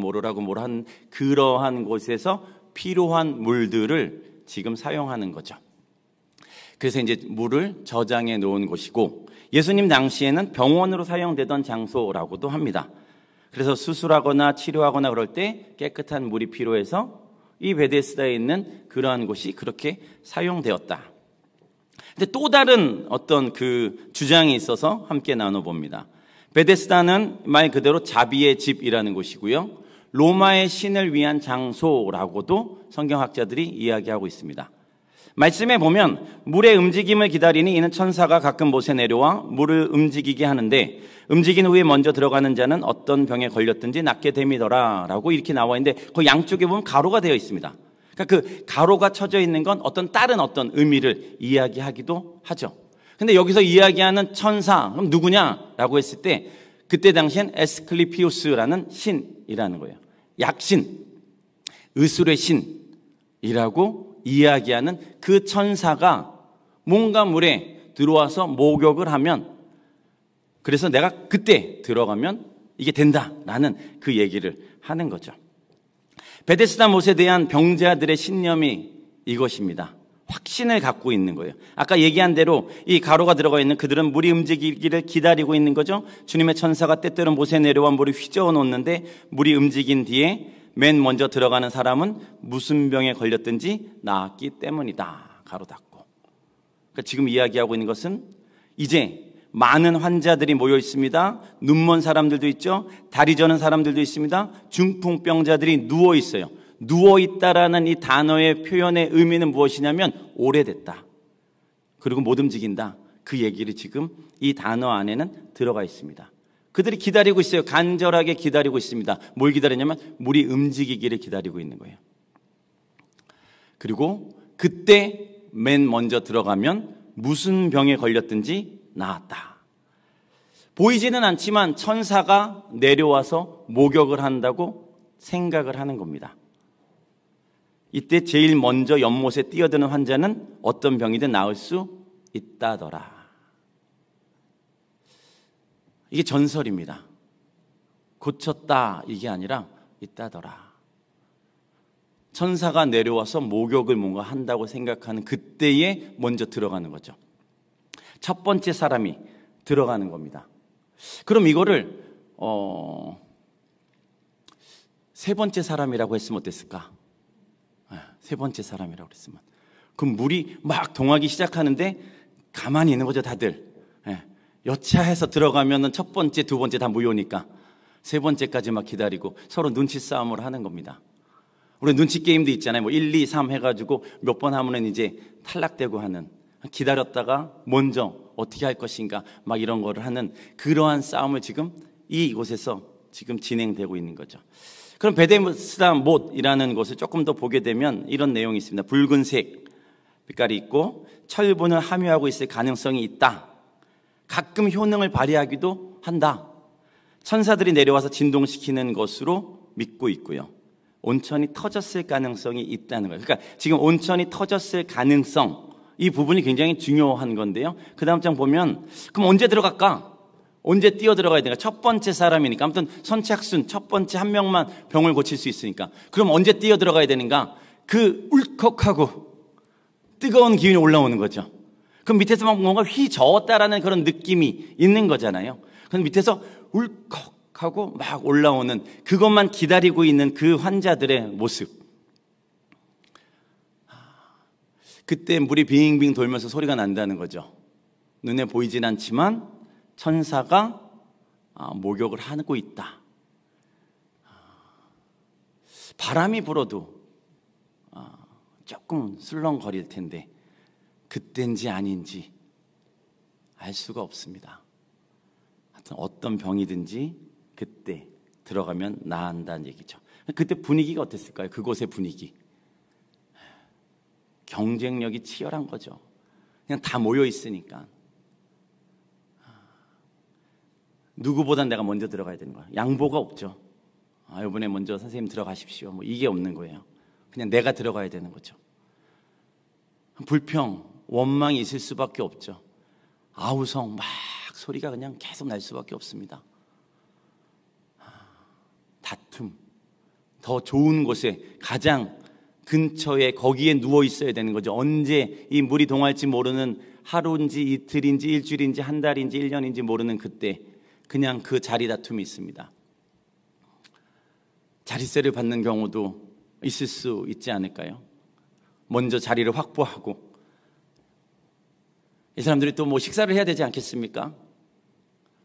[SPEAKER 2] 한 그러한 곳에서 필요한 물들을 지금 사용하는 거죠. 그래서 이제 물을 저장해 놓은 곳이고 예수님 당시에는 병원으로 사용되던 장소라고도 합니다. 그래서 수술하거나 치료하거나 그럴 때 깨끗한 물이 필요해서 이 베데스다에 있는 그러한 곳이 그렇게 사용되었다. 근데 또 다른 어떤 그 주장이 있어서 함께 나눠봅니다. 베데스다는 말 그대로 자비의 집이라는 곳이고요. 로마의 신을 위한 장소라고도 성경학자들이 이야기하고 있습니다. 말씀에 보면 물의 움직임을 기다리니 이는 천사가 가끔 못에 내려와 물을 움직이게 하는데 움직인 후에 먼저 들어가는 자는 어떤 병에 걸렸든지 낫게 됨이더라 라고 이렇게 나와 있는데 그 양쪽에 보면 가로가 되어 있습니다. 그러니까 그 가로가 쳐져 있는 건 다른 어떤 의미를 이야기하기도 하죠. 근데 여기서 이야기하는 천사, 그럼 누구냐라고 했을 때 그때 당시엔 에스클리피우스라는 신이라는 거예요. 약신, 의술의 신이라고 이야기하는 그 천사가 뭔가 물에 들어와서 목욕을 하면, 그래서 내가 그때 들어가면 이게 된다라는 그 얘기를 하는 거죠. 베데스다 못에 대한 병자들의 신념이 이것입니다. 확신을 갖고 있는 거예요. 아까 얘기한 대로 이 가로가 들어가 있는 그들은 물이 움직이기를 기다리고 있는 거죠. 주님의 천사가 때때로 못에 내려와 물을 휘저어 놓는데 물이 움직인 뒤에 맨 먼저 들어가는 사람은 무슨 병에 걸렸든지 나았기 때문이다. 가로 닫고. 그러니까 지금 이야기하고 있는 것은 이제 많은 환자들이 모여 있습니다. 눈먼 사람들도 있죠. 다리 저는 사람들도 있습니다. 중풍병자들이 누워 있어요. 누워 있다라는 이 단어의 표현의 의미는 무엇이냐면 오래됐다. 그리고 못 움직인다. 그 얘기를 지금 이 단어 안에는 들어가 있습니다. 그들이 기다리고 있어요. 간절하게 기다리고 있습니다. 뭘 기다리냐면 물이 움직이기를 기다리고 있는 거예요. 그리고 그때 맨 먼저 들어가면 무슨 병에 걸렸든지 나았다. 보이지는 않지만 천사가 내려와서 목욕을 한다고 생각을 하는 겁니다. 이때 제일 먼저 연못에 뛰어드는 환자는 어떤 병이든 나을 수 있다더라. 이게 전설입니다. 고쳤다 이게 아니라 있다더라. 천사가 내려와서 목욕을 뭔가 한다고 생각하는 그때에 먼저 들어가는 거죠. 첫 번째 사람이 들어가는 겁니다. 그럼 이거를 세 번째 사람이라고 했으면 어땠을까? 세 번째 사람이라고 했으면, 그럼 물이 막 동하기 시작하는데 가만히 있는 거죠, 다들. 여차해서 들어가면은 첫 번째, 두 번째 다 무효니까 세 번째까지 막 기다리고 서로 눈치 싸움을 하는 겁니다. 우리 눈치 게임도 있잖아요. 뭐 1, 2, 3 해가지고 몇 번 하면은 이제 탈락되고 하는, 기다렸다가 먼저 어떻게 할 것인가 막 이런 거를 하는 그러한 싸움을 지금 이곳에서 지금 진행되고 있는 거죠. 그럼 베데스다 못이라는 곳을 조금 더 보게 되면 이런 내용이 있습니다. 붉은색 빛깔이 있고 철분을 함유하고 있을 가능성이 있다. 가끔 효능을 발휘하기도 한다. 천사들이 내려와서 진동시키는 것으로 믿고 있고요. 온천이 터졌을 가능성이 있다는 거예요. 그러니까 지금 온천이 터졌을 가능성, 이 부분이 굉장히 중요한 건데요. 그 다음 장 보면 그럼 언제 들어갈까? 언제 뛰어 들어가야 되는가? 첫 번째 사람이니까, 아무튼 선착순 첫 번째 한 명만 병을 고칠 수 있으니까 그럼 언제 뛰어 들어가야 되는가? 그 울컥하고 뜨거운 기운이 올라오는 거죠. 그럼 밑에서 막 뭔가 휘저었다라는 그런 느낌이 있는 거잖아요. 그럼 밑에서 울컥하고 막 올라오는, 그것만 기다리고 있는 그 환자들의 모습. 그때 물이 빙빙 돌면서 소리가 난다는 거죠. 눈에 보이진 않지만 천사가 목욕을 하고 있다. 바람이 불어도 조금 술렁거릴 텐데 그때인지 아닌지 알 수가 없습니다. 하여튼 어떤 병이든지 그때 들어가면 나은다는 얘기죠. 그때 분위기가 어땠을까요? 그곳의 분위기. 경쟁력이 치열한 거죠. 그냥 다 모여 있으니까. 누구보다 내가 먼저 들어가야 되는 거야. 양보가 없죠. 이번에 먼저 선생님 들어가십시오. 뭐 이게 없는 거예요. 그냥 내가 들어가야 되는 거죠. 불평, 원망이 있을 수밖에 없죠. 아우성 막 소리가 그냥 계속 날 수밖에 없습니다. 다툼, 더 좋은 곳에 가장 근처에 거기에 누워 있어야 되는 거죠. 언제 이 물이 동할지 모르는, 하루인지 이틀인지 일주일인지 한 달인지 1년인지 모르는 그때 그냥 그 자리 다툼이 있습니다. 자릿세를 받는 경우도 있을 수 있지 않을까요? 먼저 자리를 확보하고 이 사람들이 또 뭐 식사를 해야 되지 않겠습니까?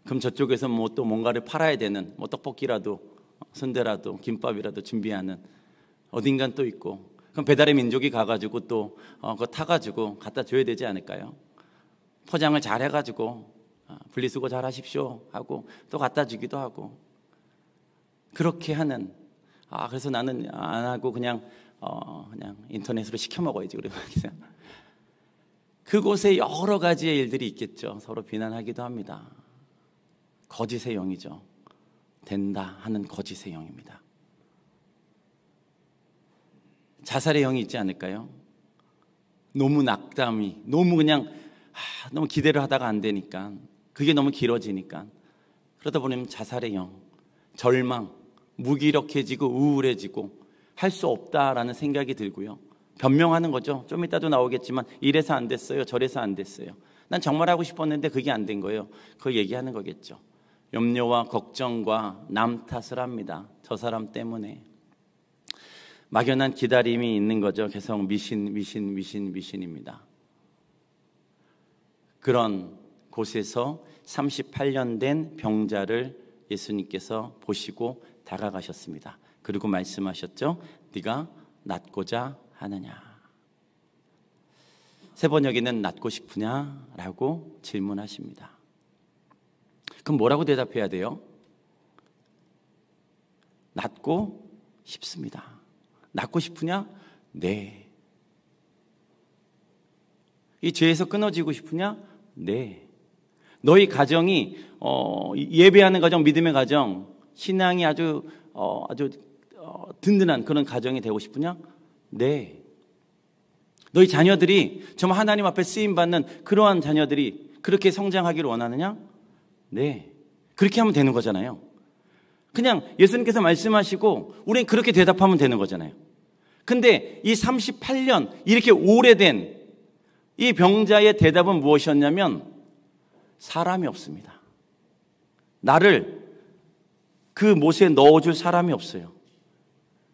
[SPEAKER 2] 그럼 저쪽에서 뭐 또 뭔가를 팔아야 되는, 뭐 떡볶이라도 순대라도 김밥이라도 준비하는 어딘간 또 있고, 그럼 배달의 민족이 가가지고 또 그거 타가지고 갖다 줘야 되지 않을까요? 포장을 잘 해가지고 분리수거 잘 하십시오 하고 또 갖다 주기도 하고, 그렇게 하는, 그래서 나는 안 하고 그냥 인터넷으로 시켜 먹어야지 그래. 그곳에 여러 가지의 일들이 있겠죠. 서로 비난하기도 합니다. 거짓의 영이죠. 된다 하는 거짓의 영입니다. 자살의 영이 있지 않을까요? 너무 낙담이, 너무 그냥 너무 기대를 하다가 안 되니까, 그게 너무 길어지니까, 그러다 보면 자살의 영, 절망, 무기력해지고 우울해지고 할 수 없다라는 생각이 들고요. 변명하는 거죠. 좀 이따도 나오겠지만 이래서 안 됐어요, 저래서 안 됐어요. 난 정말 하고 싶었는데 그게 안 된 거예요. 그거 얘기하는 거겠죠. 염려와 걱정과 남 탓을 합니다. 저 사람 때문에. 막연한 기다림이 있는 거죠. 계속 미신입니다. 그런 곳에서 38년 된 병자를 예수님께서 보시고 다가가셨습니다. 그리고 말씀하셨죠. 네가 낫고자 하느냐. 세 번역에는 낫고 싶으냐라고 질문하십니다. 그럼 뭐라고 대답해야 돼요? 낫고 싶습니다. 낫고 싶으냐? 네. 이 죄에서 끊어지고 싶으냐? 네. 너희 가정이 예배하는 가정, 믿음의 가정, 신앙이 아주 든든한 그런 가정이 되고 싶으냐? 네. 너희 자녀들이 정말 하나님 앞에 쓰임받는 그러한 자녀들이 그렇게 성장하기를 원하느냐? 네. 그렇게 하면 되는 거잖아요. 그냥 예수님께서 말씀하시고 우리는 그렇게 대답하면 되는 거잖아요. 근데 이 38년 이렇게 오래된 이 병자의 대답은 무엇이었냐면 사람이 없습니다. 나를 그 못에 넣어줄 사람이 없어요.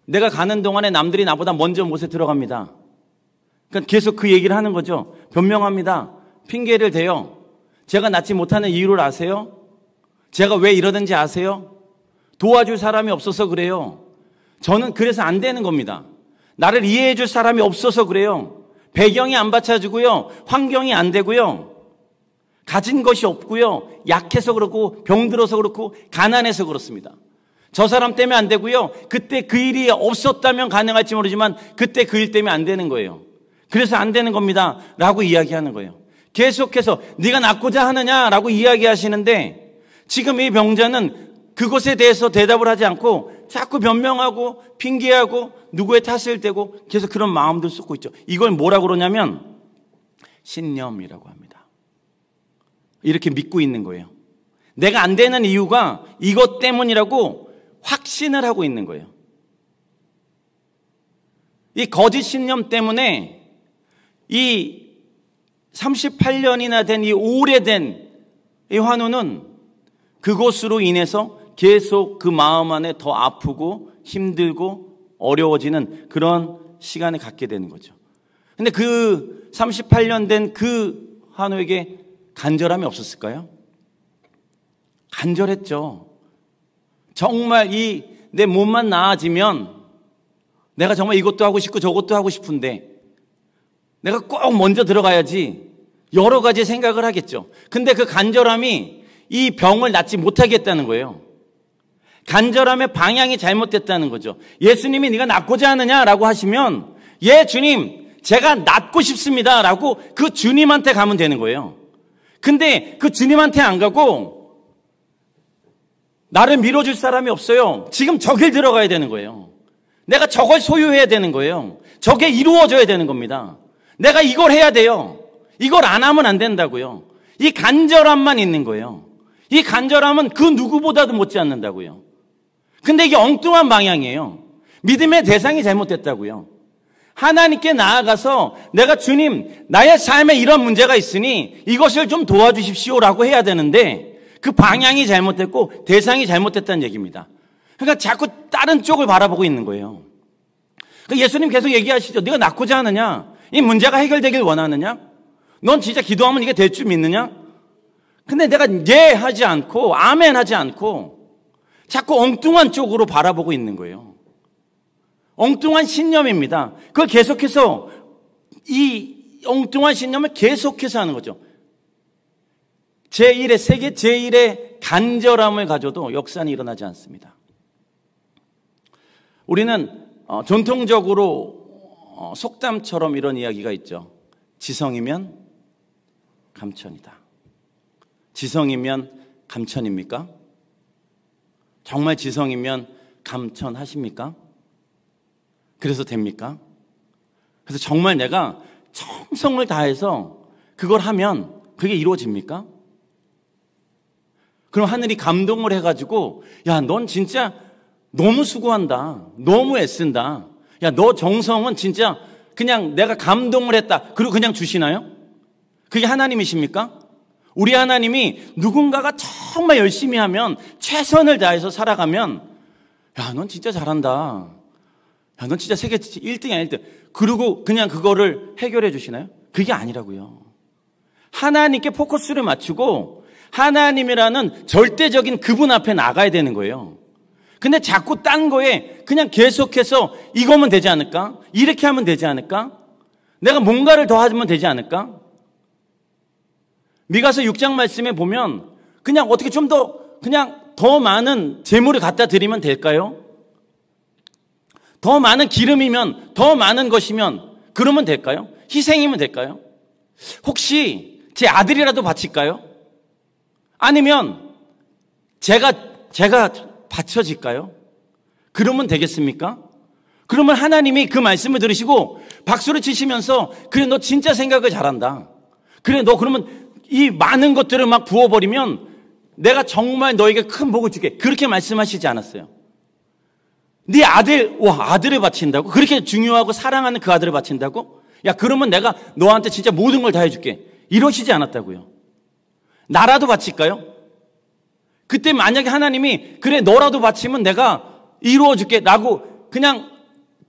[SPEAKER 2] 내가 가는 동안에 남들이 나보다 먼저 못에 들어갑니다. 그러니까 계속 그 얘기를 하는 거죠. 변명합니다. 핑계를 대요. 제가 낫지 못하는 이유를 아세요? 제가 왜 이러는지 아세요? 도와줄 사람이 없어서 그래요. 저는 그래서 안 되는 겁니다. 나를 이해해 줄 사람이 없어서 그래요. 배경이 안 받쳐주고요. 환경이 안 되고요. 가진 것이 없고요. 약해서 그렇고 병들어서 그렇고 가난해서 그렇습니다. 저 사람 때문에 안 되고요. 그때 그 일이 없었다면 가능할지 모르지만 그때 그 일 때문에 안 되는 거예요. 그래서 안 되는 겁니다. 라고 이야기하는 거예요. 계속해서 네가 낫고자 하느냐라고 이야기하시는데 지금 이 병자는 그것에 대해서 대답을 하지 않고 자꾸 변명하고 핑계하고 누구의 탓을 대고 계속 그런 마음들 쏟고 있죠. 이걸 뭐라고 그러냐면 신념이라고 합니다. 이렇게 믿고 있는 거예요. 내가 안 되는 이유가 이것 때문이라고 확신을 하고 있는 거예요. 이 거짓 신념 때문에 이 38년이나 된 이 오래된 이 환우는 그것으로 인해서 계속 그 마음 안에 더 아프고 힘들고 어려워지는 그런 시간을 갖게 되는 거죠. 근데 그 38년 된 그 환우에게 간절함이 없었을까요? 간절했죠. 정말 이 내 몸만 나아지면 내가 정말 이것도 하고 싶고 저것도 하고 싶은데 내가 꼭 먼저 들어가야지 여러 가지 생각을 하겠죠. 근데 그 간절함이 이 병을 낫지 못하겠다는 거예요. 간절함의 방향이 잘못됐다는 거죠. 예수님이 네가 낫고자 하느냐라고 하시면 예 주님 제가 낫고 싶습니다 라고 그 주님한테 가면 되는 거예요. 근데 그 주님한테 안 가고 나를 밀어줄 사람이 없어요. 지금 저길 들어가야 되는 거예요. 내가 저걸 소유해야 되는 거예요. 저게 이루어져야 되는 겁니다. 내가 이걸 해야 돼요. 이걸 안 하면 안 된다고요. 이 간절함만 있는 거예요. 이 간절함은 그 누구보다도 못지 않는다고요. 근데 이게 엉뚱한 방향이에요. 믿음의 대상이 잘못됐다고요. 하나님께 나아가서 내가 주님 나의 삶에 이런 문제가 있으니 이것을 좀 도와주십시오라고 해야 되는데 그 방향이 잘못됐고 대상이 잘못됐다는 얘기입니다. 그러니까 자꾸 다른 쪽을 바라보고 있는 거예요. 그러니까 예수님 계속 얘기하시죠. 네가 낫고자 하느냐? 이 문제가 해결되길 원하느냐? 넌 진짜 기도하면 이게 될 줄 믿느냐? 근데 내가 예 하지 않고 아멘 하지 않고 자꾸 엉뚱한 쪽으로 바라보고 있는 거예요. 엉뚱한 신념입니다. 그걸 계속해서 이 엉뚱한 신념을 계속해서 하는 거죠. 세계 제1의 간절함을 가져도 역사는 일어나지 않습니다. 우리는 전통적으로 속담처럼 이런 이야기가 있죠. 지성이면 감천이다. 지성이면 감천입니까? 정말 지성이면 감천하십니까? 그래서 됩니까? 그래서 정말 내가 정성을 다해서 그걸 하면 그게 이루어집니까? 그럼 하늘이 감동을 해가지고 야, 넌 진짜 너무 수고한다. 너무 애쓴다. 야, 너 정성은 진짜 그냥 내가 감동을 했다. 그리고 그냥 주시나요? 그게 하나님이십니까? 우리 하나님이 누군가가 정말 열심히 하면 최선을 다해서 살아가면 야, 넌 진짜 잘한다. 야, 넌 진짜 세계 1등이야, 1등. 그리고 그냥 그거를 해결해 주시나요? 그게 아니라고요. 하나님께 포커스를 맞추고 하나님이라는 절대적인 그분 앞에 나가야 되는 거예요. 근데 자꾸 딴 거에 그냥 계속해서 이거면 되지 않을까? 이렇게 하면 되지 않을까? 내가 뭔가를 더 하면 되지 않을까? 미가서 6장 말씀에 보면 그냥 어떻게 좀 더 많은 재물을 갖다 드리면 될까요? 더 많은 기름이면 더 많은 것이면 그러면 될까요? 희생이면 될까요? 혹시 제 아들이라도 바칠까요? 아니면 제가 바쳐질까요? 그러면 되겠습니까? 그러면 하나님이 그 말씀을 들으시고 박수를 치시면서 그래 너 진짜 생각을 잘한다. 그래 너 그러면 이 많은 것들을 막 부어버리면 내가 정말 너에게 큰 복을 줄게. 그렇게 말씀하시지 않았어요. 네 아들을 바친다고? 그렇게 중요하고 사랑하는 그 아들을 바친다고? 야 그러면 내가 너한테 진짜 모든 걸 다 해줄게. 이러시지 않았다고요. 나라도 바칠까요? 그때 만약에 하나님이 그래 너라도 바치면 내가 이루어줄게 라고 그냥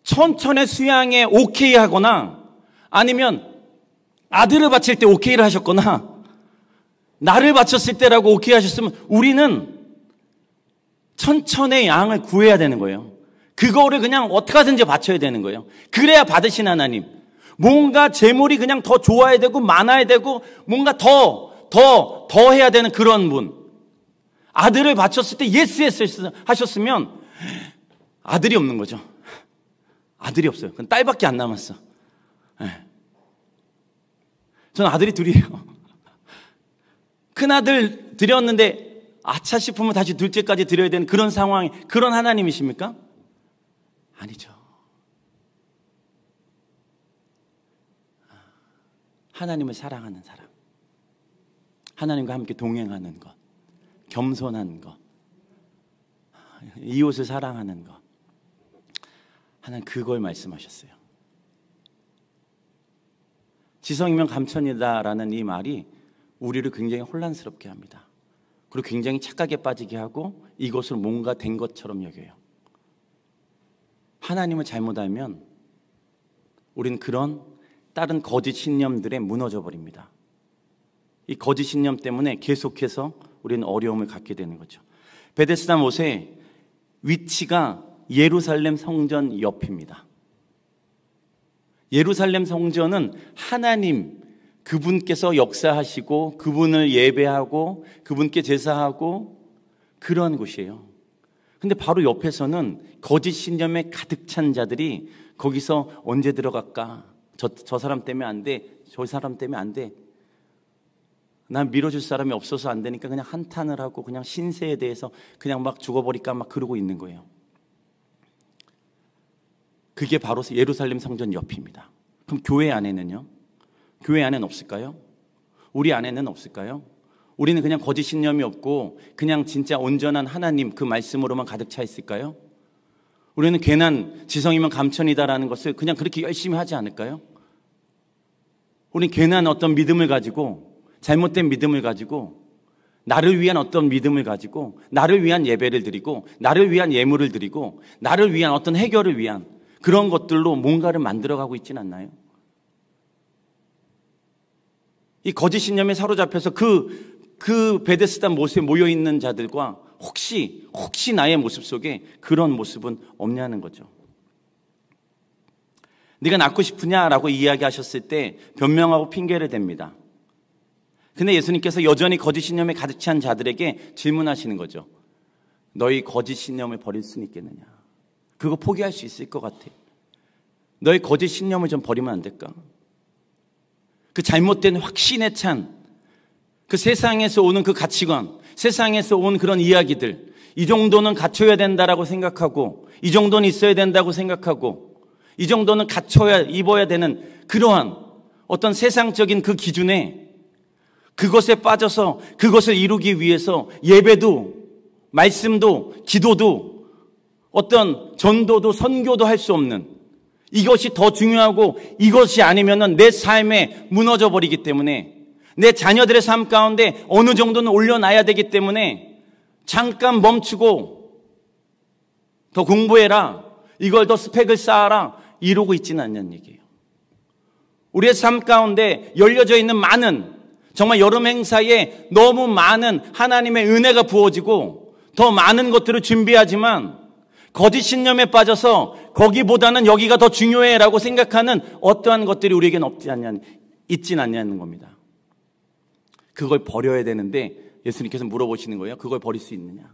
[SPEAKER 2] 천천의 수양에 오케이 하거나 아니면 아들을 바칠 때 오케이를 하셨거나 나를 바쳤을 때라고 오케이 하셨으면 우리는 천천의 양을 구해야 되는 거예요. 그거를 그냥 어떻게 하든지 바쳐야 되는 거예요. 그래야 받으신 하나님. 뭔가 재물이 그냥 더 좋아야 되고 많아야 되고 뭔가 더 해야 되는 그런 분. 아들을 바쳤을 때 예스 하셨으면 아들이 없는 거죠. 아들이 없어요. 그건 딸밖에 안 남았어. 네. 저는 아들이 둘이에요. 큰아들 드렸는데 아차 싶으면 다시 둘째까지 드려야 되는 그런 상황이 그런 하나님이십니까? 아니죠. 하나님을 사랑하는 사람, 하나님과 함께 동행하는 것, 겸손한 것, 이웃을 사랑하는 것, 하나님 그걸 말씀하셨어요. 지성이면 감천이다라는 이 말이 우리를 굉장히 혼란스럽게 합니다. 그리고 굉장히 착각에 빠지게 하고 이것을 뭔가 된 것처럼 여겨요. 하나님을 잘못 알면 우리는 그런 다른 거짓 신념들에 무너져 버립니다. 이 거짓 신념 때문에 계속해서 우리는 어려움을 갖게 되는 거죠. 베데스다 못의 위치가 예루살렘 성전 옆입니다. 예루살렘 성전은 하나님 그분께서 역사하시고 그분을 예배하고 그분께 제사하고 그런 곳이에요. 근데 바로 옆에서는 거짓 신념에 가득 찬 자들이 거기서 언제 들어갈까? 저 사람 때문에 안 돼. 저 사람 때문에 안 돼. 난 밀어줄 사람이 없어서 안 되니까 그냥 한탄을 하고 그냥 신세에 대해서 그냥 막 죽어버릴까 막 그러고 있는 거예요. 그게 바로 예루살렘 성전 옆입니다. 그럼 교회 안에는요? 교회 안에는 없을까요? 우리 안에는 없을까요? 우리는 그냥 거짓 신념이 없고 그냥 진짜 온전한 하나님 그 말씀으로만 가득 차 있을까요? 우리는 괜한 지성이면 감천이다라는 것을 그냥 그렇게 열심히 하지 않을까요? 우리는 괜한 어떤 믿음을 가지고 잘못된 믿음을 가지고 나를 위한 어떤 믿음을 가지고 나를 위한 예배를 드리고 나를 위한 예물을 드리고 나를 위한 어떤 해결을 위한 그런 것들로 뭔가를 만들어가고 있지는 않나요? 이 거짓 신념에 사로잡혀서 그 베데스다 못에 모여있는 자들과 혹시 나의 모습 속에 그런 모습은 없냐는 거죠. 네가 낳고 싶으냐라고 이야기하셨을 때 변명하고 핑계를 댑니다. 근데 예수님께서 여전히 거짓 신념에 가득 찬 자들에게 질문하시는 거죠. 너희 거짓 신념을 버릴 수는 있겠느냐? 그거 포기할 수 있을 것 같아. 너희 거짓 신념을 좀 버리면 안 될까? 그 잘못된 확신에 찬 그 세상에서 오는 그 가치관, 세상에서 온 그런 이야기들, 이 정도는 갖춰야 된다라고 생각하고 이 정도는 있어야 된다고 생각하고 이 정도는 갖춰야 입어야 되는 그러한 어떤 세상적인 그 기준에 그것에 빠져서 그것을 이루기 위해서 예배도 말씀도 기도도 어떤 전도도 선교도 할 수 없는 이것이 더 중요하고 이것이 아니면은 내 삶에 무너져 버리기 때문에 내 자녀들의 삶 가운데 어느 정도는 올려놔야 되기 때문에 잠깐 멈추고 더 공부해라. 이걸 더 스펙을 쌓아라. 이러고 있지는 않냐는 얘기예요. 우리의 삶 가운데 열려져 있는 많은 정말 여름 행사에 너무 많은 하나님의 은혜가 부어지고 더 많은 것들을 준비하지만 거짓 신념에 빠져서 거기보다는 여기가 더 중요해라고 생각하는 어떠한 것들이 우리에게는 있진 않냐는 겁니다. 그걸 버려야 되는데 예수님께서 물어보시는 거예요. 그걸 버릴 수 있느냐?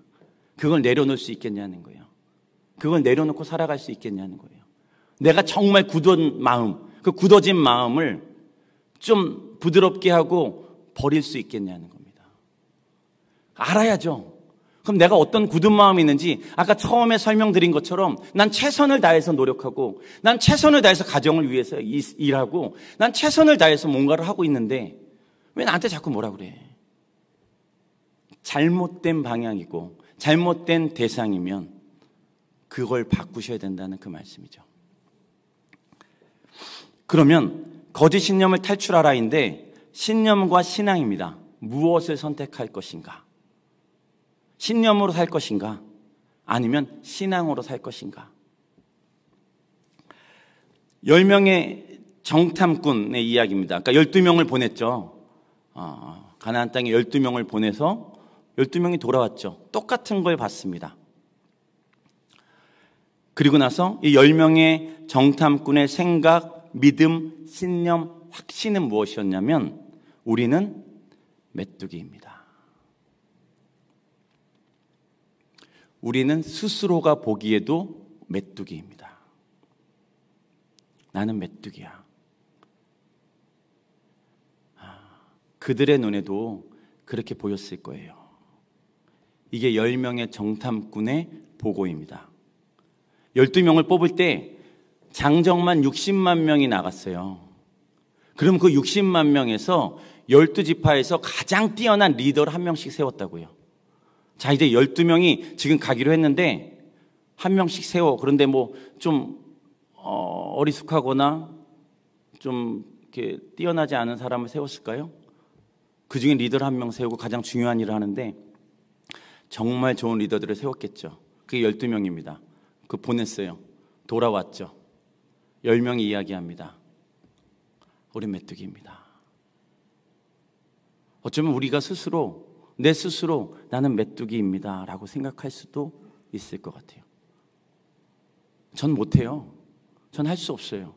[SPEAKER 2] 그걸 내려놓을 수 있겠냐는 거예요. 그걸 내려놓고 살아갈 수 있겠냐는 거예요. 내가 정말 굳은 마음, 그 굳어진 마음을 좀 부드럽게 하고 버릴 수 있겠냐는 겁니다. 알아야죠. 그럼 내가 어떤 굳은 마음이 있는지 아까 처음에 설명드린 것처럼 난 최선을 다해서 노력하고 난 최선을 다해서 가정을 위해서 일하고 난 최선을 다해서 뭔가를 하고 있는데 왜 나한테 자꾸 뭐라 그래? 잘못된 방향이고 잘못된 대상이면 그걸 바꾸셔야 된다는 그 말씀이죠. 그러면 거짓 신념을 탈출하라인데 신념과 신앙입니다. 무엇을 선택할 것인가? 신념으로 살 것인가? 아니면 신앙으로 살 것인가? 10명의 정탐꾼의 이야기입니다. 아까 12명을 보냈죠. 가나안 땅에 12명을 보내서 12명이 돌아왔죠. 똑같은 걸 봤습니다. 그리고 나서 이 10명의 정탐꾼의 생각, 믿음, 신념, 확신은 무엇이었냐면 우리는 메뚜기입니다. 우리는 스스로가 보기에도 메뚜기입니다. 나는 메뚜기야. 그들의 눈에도 그렇게 보였을 거예요. 이게 10명의 정탐꾼의 보고입니다. 12명을 뽑을 때 장정만 60만 명이 나갔어요. 그럼 그 60만 명에서 12지파에서 가장 뛰어난 리더를 한 명씩 세웠다고요. 자, 이제 12명이 지금 가기로 했는데 한 명씩 세워. 그런데 뭐 좀 어리숙하거나 좀 이렇게 뛰어나지 않은 사람을 세웠을까요? 그 중에 리더를 한 명 세우고 가장 중요한 일을 하는데 정말 좋은 리더들을 세웠겠죠. 그게 12명입니다. 그 보냈어요. 돌아왔죠. 10명이 이야기합니다. 우리 메뚜기입니다. 어쩌면 우리가 스스로 내 스스로 나는 메뚜기입니다 라고 생각할 수도 있을 것 같아요. 전 못해요. 전 할 수 없어요.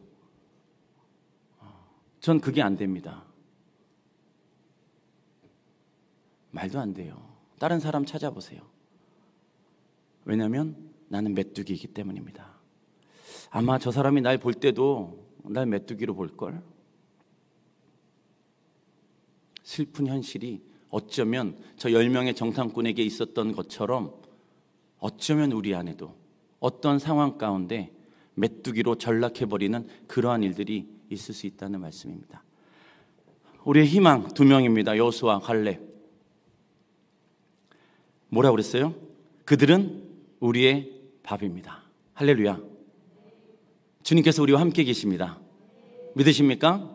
[SPEAKER 2] 전 그게 안 됩니다. 말도 안 돼요. 다른 사람 찾아보세요. 왜냐하면 나는 메뚜기이기 때문입니다. 아마 저 사람이 날 볼 때도 날 메뚜기로 볼걸? 슬픈 현실이 어쩌면 저 10명의 정탐꾼에게 있었던 것처럼 어쩌면 우리 안에도 어떤 상황 가운데 메뚜기로 전락해버리는 그러한 일들이 있을 수 있다는 말씀입니다. 우리의 희망 2명입니다. 여호수아, 갈렙. 뭐라고 그랬어요? 그들은 우리의 밥입니다. 할렐루야. 주님께서 우리와 함께 계십니다. 믿으십니까?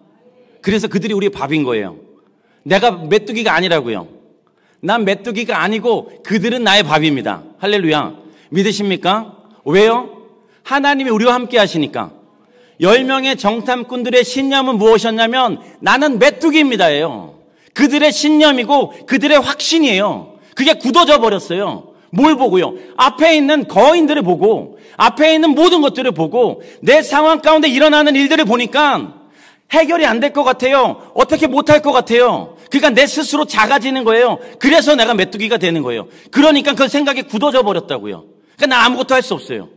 [SPEAKER 2] 그래서 그들이 우리의 밥인 거예요. 내가 메뚜기가 아니라고요. 난 메뚜기가 아니고 그들은 나의 밥입니다. 할렐루야. 믿으십니까? 왜요? 하나님이 우리와 함께 하시니까. 10명의 정탐꾼들의 신념은 무엇이었냐면 나는 메뚜기입니다예요. 그들의 신념이고 그들의 확신이에요. 그게 굳어져 버렸어요. 뭘 보고요? 앞에 있는 거인들을 보고 앞에 있는 모든 것들을 보고 내 상황 가운데 일어나는 일들을 보니까 해결이 안 될 것 같아요. 어떻게 못할 것 같아요. 그러니까 내 스스로 작아지는 거예요. 그래서 내가 메뚜기가 되는 거예요. 그러니까 그 생각이 굳어져 버렸다고요. 그러니까 나 아무것도 할 수 없어요.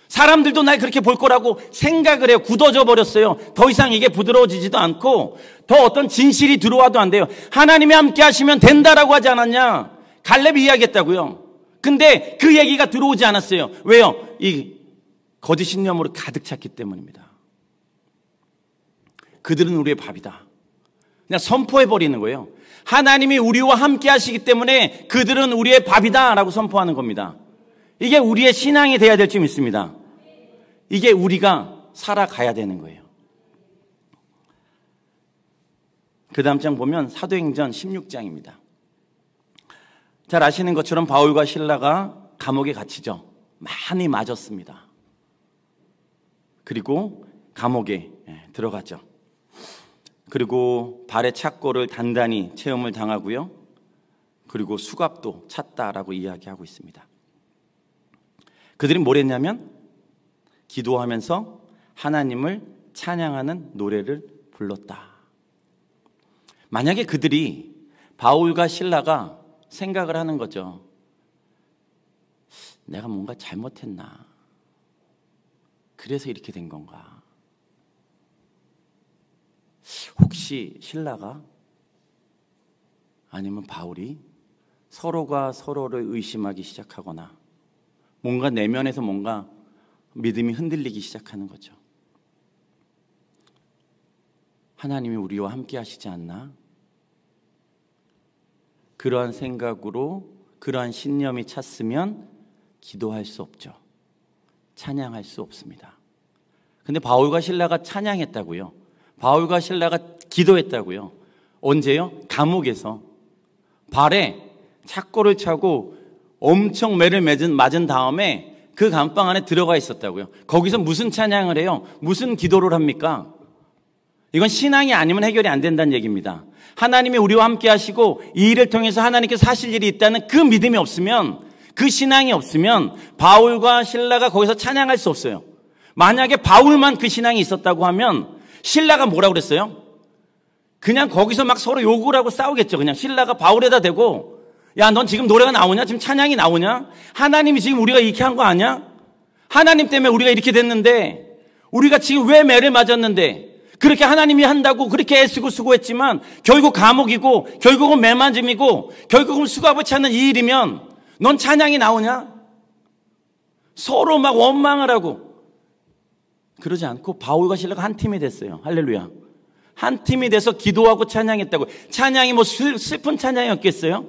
[SPEAKER 2] 사람들도 날 그렇게 볼 거라고 생각을 해요. 굳어져 버렸어요. 더 이상 이게 부드러워지지도 않고 더 어떤 진실이 들어와도 안 돼요. 하나님이 함께 하시면 된다라고 하지 않았냐? 갈렙이 이야기했다고요. 근데 그 얘기가 들어오지 않았어요. 왜요? 이 거짓 신념으로 가득 찼기 때문입니다. 그들은 우리의 밥이다. 그냥 선포해버리는 거예요. 하나님이 우리와 함께 하시기 때문에 그들은 우리의 밥이다 라고 선포하는 겁니다. 이게 우리의 신앙이 돼야 될 줄 믿습니다. 이게 우리가 살아가야 되는 거예요. 그 다음 장 보면 사도행전 16장입니다. 잘 아시는 것처럼 바울과 실라가 감옥에 갇히죠. 많이 맞았습니다. 그리고 감옥에 들어가죠. 그리고 발의 착고를 단단히 체험을 당하고요. 그리고 수갑도 찼다라고 이야기하고 있습니다. 그들이 뭘 했냐면 기도하면서 하나님을 찬양하는 노래를 불렀다. 만약에 그들이 바울과 실라가 생각을 하는 거죠. 내가 뭔가 잘못했나? 그래서 이렇게 된 건가? 혹시 신라가 아니면 바울이 서로가 서로를 의심하기 시작하거나 뭔가 내면에서 뭔가 믿음이 흔들리기 시작하는 거죠. 하나님이 우리와 함께 하시지 않나? 그러한 생각으로 그러한 신념이 찼으면 기도할 수 없죠. 찬양할 수 없습니다. 근데 바울과 실라가 찬양했다고요. 바울과 실라가 기도했다고요. 언제요? 감옥에서 발에 착고를 차고 엄청 매를 맞은 다음에 그 감방 안에 들어가 있었다고요. 거기서 무슨 찬양을 해요? 무슨 기도를 합니까? 이건 신앙이 아니면 해결이 안 된다는 얘기입니다. 하나님이 우리와 함께 하시고 이 일을 통해서 하나님께서 하실 일이 있다는 그 믿음이 없으면, 그 신앙이 없으면 바울과 실라가 거기서 찬양할 수 없어요. 만약에 바울만 그 신앙이 있었다고 하면 실라가 뭐라고 그랬어요? 그냥 거기서 막 서로 욕을 하고 싸우겠죠. 그냥 실라가 바울에다 대고, 야, 넌 지금 노래가 나오냐? 지금 찬양이 나오냐? 하나님이 지금 우리가 이렇게 한 거 아니야? 하나님 때문에 우리가 이렇게 됐는데, 우리가 지금 왜 매를 맞았는데, 그렇게 하나님이 한다고 그렇게 애쓰고 수고했지만 결국 감옥이고 결국은 매맞음이고 결국은 수갑을 차는 이 일이면 넌 찬양이 나오냐? 서로 막 원망을 하고 그러지 않고 바울과 실라가 한 팀이 됐어요. 할렐루야. 한 팀이 돼서 기도하고 찬양했다고. 찬양이 뭐 슬픈 찬양이었겠어요?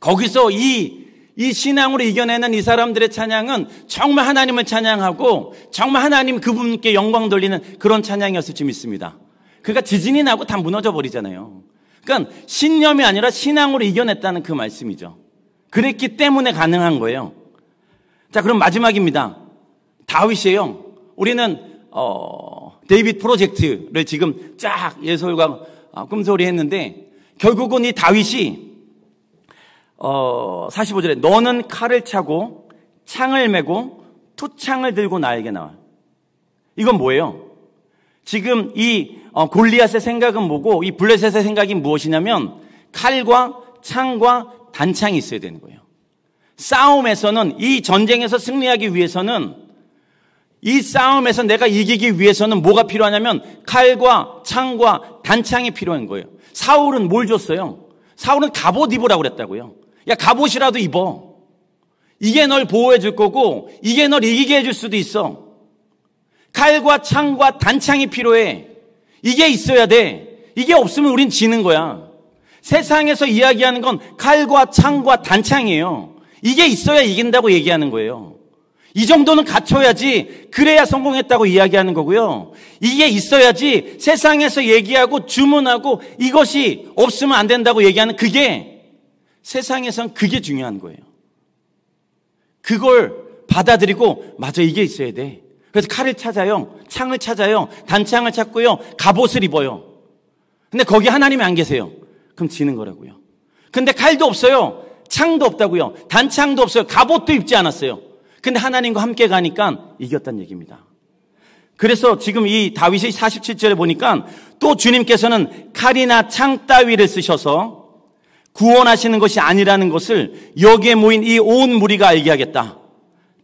[SPEAKER 2] 거기서 이 신앙으로 이겨내는 이 사람들의 찬양은 정말 하나님을 찬양하고 정말 하나님 그분께 영광 돌리는 그런 찬양이었을지 믿습니다. 그러니까 지진이 나고 다 무너져 버리잖아요. 그러니까 신념이 아니라 신앙으로 이겨냈다는 그 말씀이죠. 그랬기 때문에 가능한 거예요. 자, 그럼 마지막입니다. 다윗이에요. 우리는 데이빗 프로젝트를 지금 쫙 예솔과 꿈소리 했는데 결국은 이 다윗이 45절에 너는 칼을 차고 창을 메고 투창을 들고 나에게 나와. 이건 뭐예요? 지금 이 골리앗의 생각은 뭐고 이 블레셋의 생각이 무엇이냐면 칼과 창과 단창이 있어야 되는 거예요. 싸움에서는, 이 전쟁에서 승리하기 위해서는, 이 싸움에서 내가 이기기 위해서는 뭐가 필요하냐면 칼과 창과 단창이 필요한 거예요. 사울은 뭘 줬어요? 사울은 갑옷 입으라고 그랬다고요. 야, 갑옷이라도 입어. 이게 널 보호해 줄 거고 이게 널 이기게 해줄 수도 있어. 칼과 창과 단창이 필요해. 이게 있어야 돼. 이게 없으면 우린 지는 거야. 세상에서 이야기하는 건 칼과 창과 단창이에요. 이게 있어야 이긴다고 얘기하는 거예요. 이 정도는 갖춰야지 그래야 성공했다고 이야기하는 거고요. 이게 있어야지 세상에서 얘기하고 주문하고 이것이 없으면 안 된다고 얘기하는, 그게 세상에선 그게 중요한 거예요. 그걸 받아들이고 맞아, 이게 있어야 돼. 그래서 칼을 찾아요. 창을 찾아요. 단창을 찾고요. 갑옷을 입어요. 근데 거기 하나님이 안 계세요. 그럼 지는 거라고요. 근데 칼도 없어요. 창도 없다고요. 단창도 없어요. 갑옷도 입지 않았어요. 근데 하나님과 함께 가니까 이겼다는 얘기입니다. 그래서 지금 이 다윗의 47절에 보니까 또 주님께서는 칼이나 창 따위를 쓰셔서 구원하시는 것이 아니라는 것을 여기에 모인 이 온 무리가 알게 하겠다.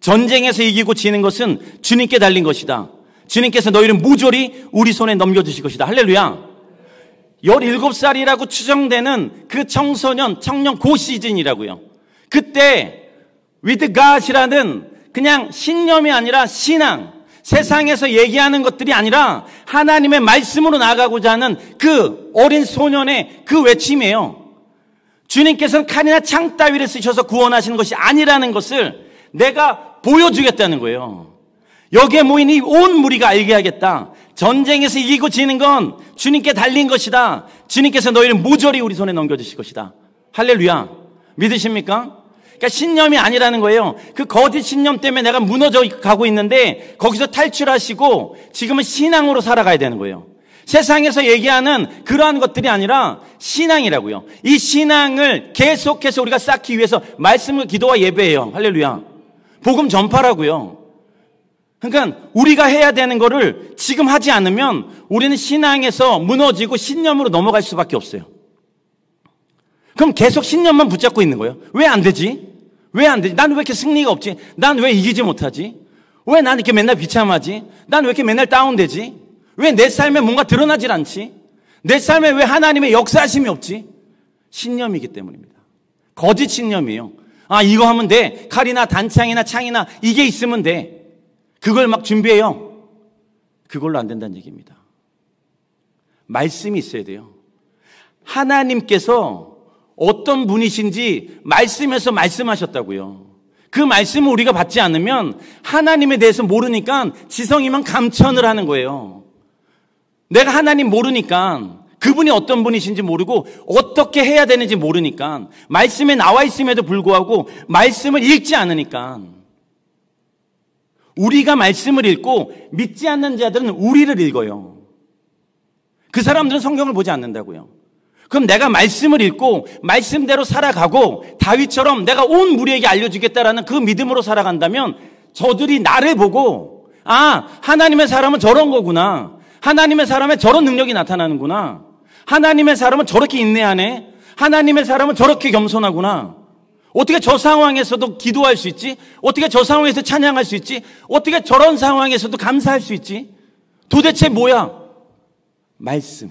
[SPEAKER 2] 전쟁에서 이기고 지는 것은 주님께 달린 것이다. 주님께서 너희를 모조리 우리 손에 넘겨주실 것이다. 할렐루야. 17살이라고 추정되는 그 청년 고 시즌이라고요. 그때 with God이라는 그냥 신념이 아니라 신앙, 세상에서 얘기하는 것들이 아니라 하나님의 말씀으로 나아가고자 하는 그 어린 소년의 그 외침이에요. 주님께서는 칼이나 창 따위를 쓰셔서 구원하시는 것이 아니라는 것을 내가 보여주겠다는 거예요. 여기에 모인 이 온 무리가 알게 하겠다. 전쟁에서 이기고 지는 건 주님께 달린 것이다. 주님께서 너희를 모조리 우리 손에 넘겨주실 것이다. 할렐루야. 믿으십니까? 그러니까 신념이 아니라는 거예요. 그 거짓 신념 때문에 내가 무너져 가고 있는데 거기서 탈출하시고 지금은 신앙으로 살아가야 되는 거예요. 세상에서 얘기하는 그러한 것들이 아니라 신앙이라고요. 이 신앙을 계속해서 우리가 쌓기 위해서 말씀과 기도와 예배예요. 할렐루야. 복음 전파라고요. 그러니까 우리가 해야 되는 거를 지금 하지 않으면 우리는 신앙에서 무너지고 신념으로 넘어갈 수밖에 없어요. 그럼 계속 신념만 붙잡고 있는 거예요. 왜 안 되지? 왜 안 되지? 난 왜 이렇게 승리가 없지? 난 왜 이기지 못하지? 왜 난 이렇게 맨날 비참하지? 난 왜 이렇게 맨날 다운되지? 왜 내 삶에 뭔가 드러나질 않지? 내 삶에 왜 하나님의 역사하심이 없지? 신념이기 때문입니다. 거짓 신념이에요. 아, 이거 하면 돼. 칼이나 단창이나 창이나 이게 있으면 돼. 그걸 막 준비해요. 그걸로 안 된다는 얘기입니다. 말씀이 있어야 돼요. 하나님께서 어떤 분이신지 말씀에서 말씀하셨다고요. 그 말씀을 우리가 받지 않으면 하나님에 대해서 모르니까 지성이만 감천을 하는 거예요. 내가 하나님 모르니까, 그분이 어떤 분이신지 모르고 어떻게 해야 되는지 모르니까, 말씀에 나와 있음에도 불구하고 말씀을 읽지 않으니까, 우리가 말씀을 읽고 믿지 않는 자들은 우리를 읽어요. 그 사람들은 성경을 보지 않는다고요. 그럼 내가 말씀을 읽고 말씀대로 살아가고 다윗처럼 내가 온 무리에게 알려주겠다라는 그 믿음으로 살아간다면 저들이 나를 보고, 아, 하나님의 사람은 저런 거구나. 하나님의 사람에 저런 능력이 나타나는구나. 하나님의 사람은 저렇게 인내하네. 하나님의 사람은 저렇게 겸손하구나. 어떻게 저 상황에서도 기도할 수 있지? 어떻게 저 상황에서 찬양할 수 있지? 어떻게 저런 상황에서도 감사할 수 있지? 도대체 뭐야? 말씀,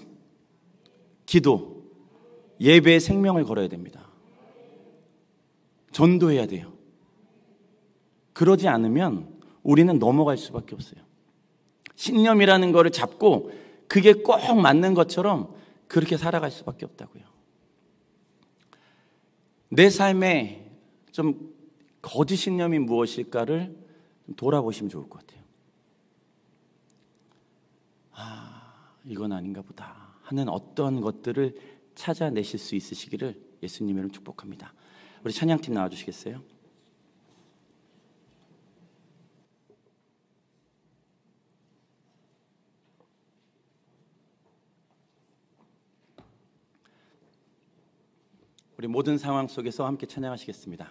[SPEAKER 2] 기도, 예배에 생명을 걸어야 됩니다. 전도해야 돼요. 그러지 않으면 우리는 넘어갈 수밖에 없어요. 신념이라는 거를 잡고 그게 꼭 맞는 것처럼 그렇게 살아갈 수밖에 없다고요. 내 삶에 좀 거짓 신념이 무엇일까를 좀 돌아보시면 좋을 것 같아요. 아, 이건 아닌가 보다 하는 어떤 것들을 찾아내실 수 있으시기를 예수님으로 축복합니다. 우리 찬양팀 나와주시겠어요? 우리 모든 상황 속에서 함께 찬양하시겠습니다.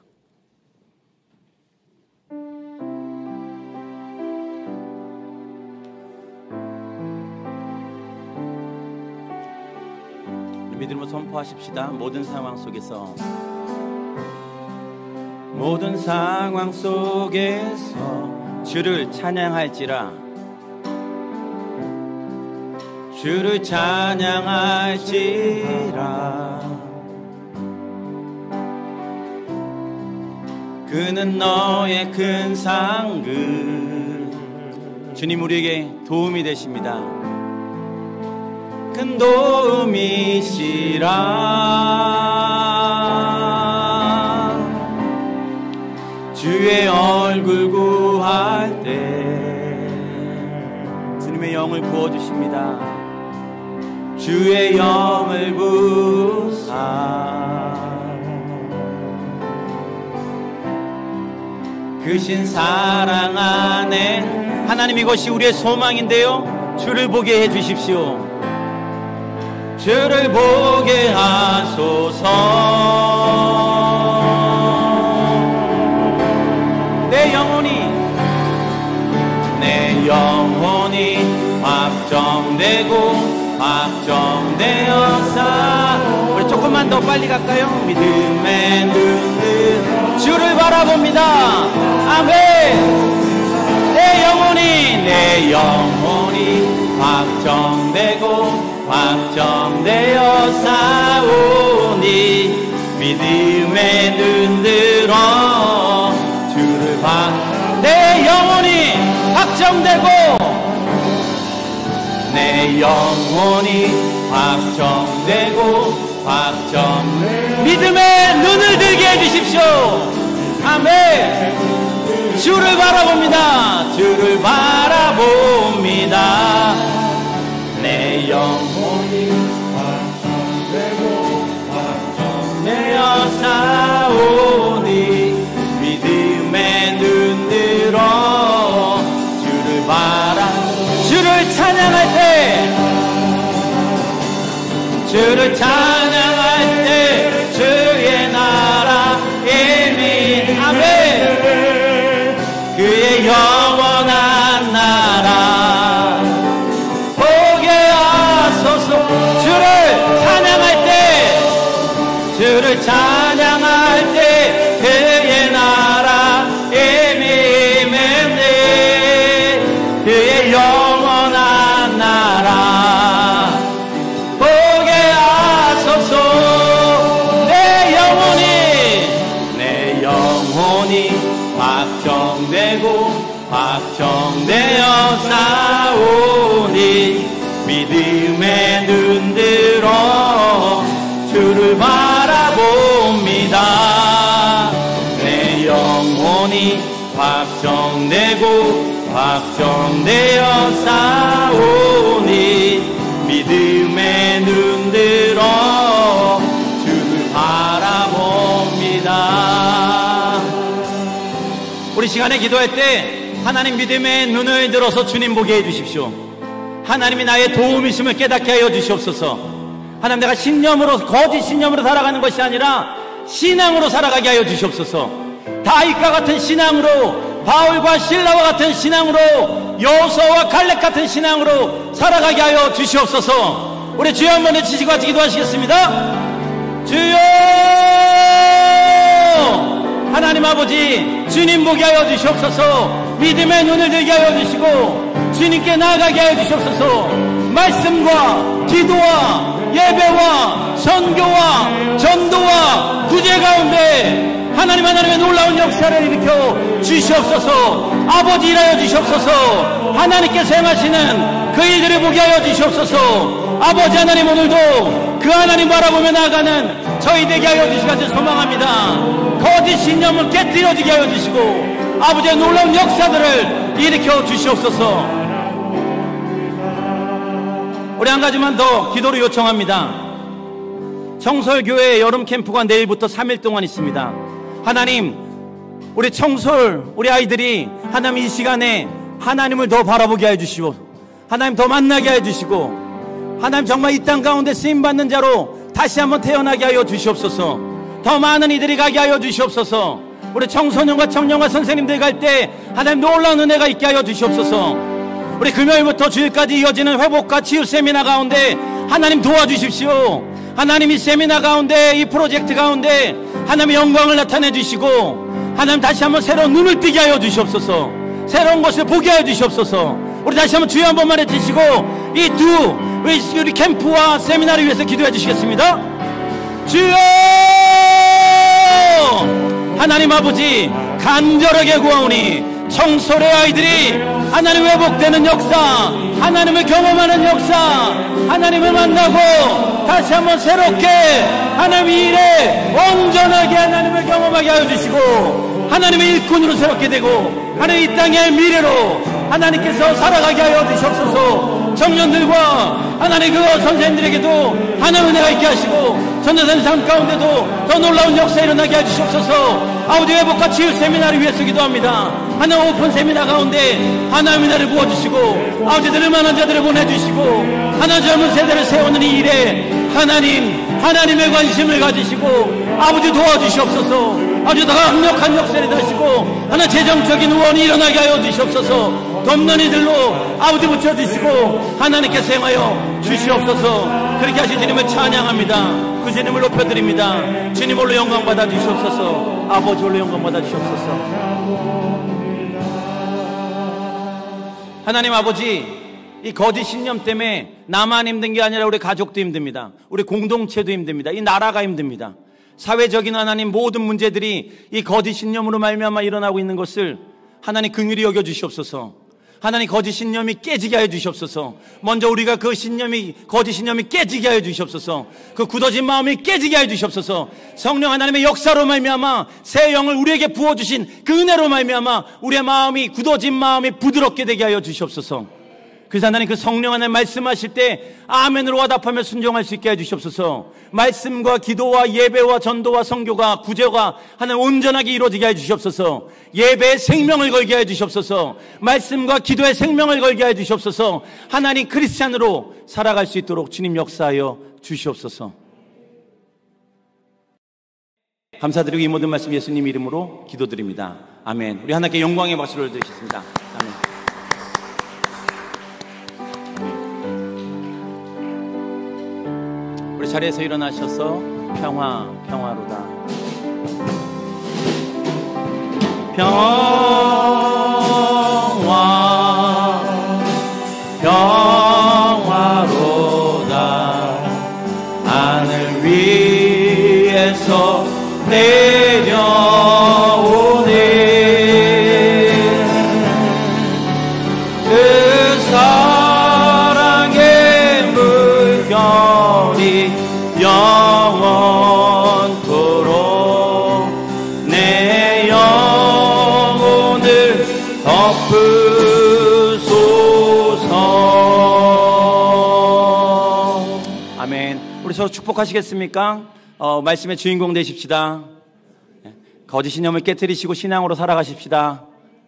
[SPEAKER 2] 믿음으로 선포하십시다. 모든 상황 속에서, 모든 상황 속에서 주를 찬양할지라, 주를 찬양할지라. 그는 너의 큰 상급. 주님 우리에게 도움이 되십니다. 큰 도움이시라. 주의 얼굴 구할 때 주님의 영을 부어주십니다. 주의 영을 부사 크신 사랑 안에 하나님, 이것이 우리의 소망인데요, 주를 보게 해주십시오. 주를 보게 하소서. 내 영혼이 확정되어서. 우리 조금만 더 빨리 갈까요? 믿음의 눈은 주를 바라봅니다. 아멘. 내 영혼이 확정되어 싸우니 믿음의 눈 들어 주를 내 영혼이 확정되고 믿음의 눈을 들게 해주십시오. 아멘. 주를 바라봅니다. 내 영혼이 확정되어 싸우니 믿음의 눈 들어 주를 찬양할 때 주의 나라의 민. 아멘. 그의 영원한 나라 보게 하소서. 주를 찬양할 때 그의 나라의 밈에 그의 영원한 나라 확정되어 싸우니 믿음의 눈 들어 주를 바라봅니다. 내 영혼이 확정되어 싸우니 믿음의 눈 들어 주를 바라봅니다. 우리 시간에 기도할 때 하나님 믿음의 눈을 들어서 주님 보게 해주십시오. 하나님이 나의 도움이심을 깨닫게 하여 주시옵소서. 하나님, 내가 신념으로, 거짓 신념으로 살아가는 것이 아니라 신앙으로 살아가게 하여 주시옵소서. 다윗과 같은 신앙으로, 바울과 실라와 같은 신앙으로, 여호수아와 갈렙 같은 신앙으로 살아가게 하여 주시옵소서. 우리 주여 한번 외치시고 같이 기도하시겠습니다. 주여! 하나님 아버지, 주님 보게 하여 주시옵소서. 믿음의 눈을 들게 하여 주시고 주님께 나아가게 하여 주시옵소서. 말씀과 기도와 예배와 선교와 전도와 구제 가운데 하나님의 놀라운 역사를 일으켜 주시옵소서. 아버지, 일하여 주시옵소서. 하나님께서 행하시는 그 일들을 보게 하여 주시옵소서. 아버지 하나님, 오늘도 그 하나님 바라보며 나아가는 저희 되게 하여 주시기를 소망합니다. 거짓 신념을 깨뜨려지게 하여 주시고 아버지의 놀라운 역사들을 일으켜 주시옵소서. 우리 한 가지만 더 기도를 요청합니다. 청솔교회 여름 캠프가 내일부터 3일 동안 있습니다. 하나님, 우리 청솔, 우리 아이들이 하나님 이 시간에 하나님을 더 바라보게 해주시고 하나님 더 만나게 해주시고 하나님 정말 이 땅 가운데 쓰임받는 자로 다시 한번 태어나게 하여 주시옵소서. 더 많은 이들이 가게 하여 주시옵소서. 우리 청소년과 청년과 선생님들 갈 때 하나님 놀라운 은혜가 있게 하여 주시옵소서. 우리 금요일부터 주일까지 이어지는 회복과 치유 세미나 가운데 하나님 도와주십시오. 하나님 이 세미나 가운데, 이 프로젝트 가운데 하나님의 영광을 나타내 주시고 하나님 다시 한번 새로운 눈을 뜨게 하여 주시옵소서. 새로운 것을 보게 하여 주시옵소서. 우리 다시 한번 주여 한 번만 해주시고 이 우리 캠프와 세미나를 위해서 기도해 주시겠습니다. 주여! 하나님 아버지, 간절하게 구하오니 청솔의 아이들이 하나님 회복되는 역사, 하나님을 경험하는 역사, 하나님을 만나고 다시 한번 새롭게 하나님 일에 온전하게 하나님을 경험하게 하여 주시고 하나님의 일꾼으로 새롭게 되고 하나님 이 땅의 미래로 하나님께서 살아가게 하여 주시옵소서. 청년들과 하나님 그 선생님들에게도 하나님의 은혜가 있게 하시고 전도사님 삶 가운데도 더 놀라운 역사 일어나게 해주시옵소서. 아버지, 회복과 치유 세미나를 위해서 기도합니다. 하나님 오픈 세미나 가운데 하나님의 은혜를 부어주시고 아버지, 들을만한 자들을 보내주시고 하나님 젊은 세대를 세우는 이 일에 하나님의 관심을 가지시고 아버지 도와주시옵소서. 아주 더 강력한 역사를 다시고 하나님 재정적인 후원이 일어나게 하여 주시옵소서. 돕는 이들로 아버지 붙여주시고 하나님께서 행하여 주시옵소서. 그렇게 하신 주님을 찬양합니다. 그 주님을 높여드립니다. 주님 홀로 영광 받아 주시옵소서. 아버지 홀로 영광 받아 주시옵소서. 하나님 아버지, 이 거짓 신념 때문에 나만 힘든 게 아니라 우리 가족도 힘듭니다. 우리 공동체도 힘듭니다. 이 나라가 힘듭니다. 사회적인 하나님 모든 문제들이 이 거짓 신념으로 말미암아 일어나고 있는 것을 하나님 긍휼히 여겨 주시옵소서. 하나님 거짓 신념이 깨지게 하여 주시옵소서. 먼저 우리가 그 신념이, 거짓 신념이 깨지게 하여 주시옵소서. 그 굳어진 마음이 깨지게 하여 주시옵소서. 성령 하나님의 역사로 말미암아 새 영을 우리에게 부어주신 그 은혜로 말미암아 우리의 마음이, 굳어진 마음이 부드럽게 되게 하여 주시옵소서. 그래서 하나님 그 성령 하나님 말씀하실 때 아멘으로 화답하며 순종할 수 있게 해주시옵소서. 말씀과 기도와 예배와 전도와 선교가, 구제가 하나님 온전하게 이루어지게 해주시옵소서. 예배에 생명을 걸게 해주시옵소서. 말씀과 기도에 생명을 걸게 해주시옵소서. 하나님 크리스찬으로 살아갈 수 있도록 주님 역사하여 주시옵소서. 감사드리고 이 모든 말씀 예수님 이름으로 기도드립니다. 아멘. 우리 하나님께 영광의 박수를 드리겠습니다. 아멘. 우리 자리에서 일어나셔서 평화로다. 평화로다. 하늘 위에서 내려오네. 찬양으로 축복하시겠습니까? 말씀의 주인공 되십시다. 거짓 신념을 깨뜨리시고 신앙으로 살아가십시다.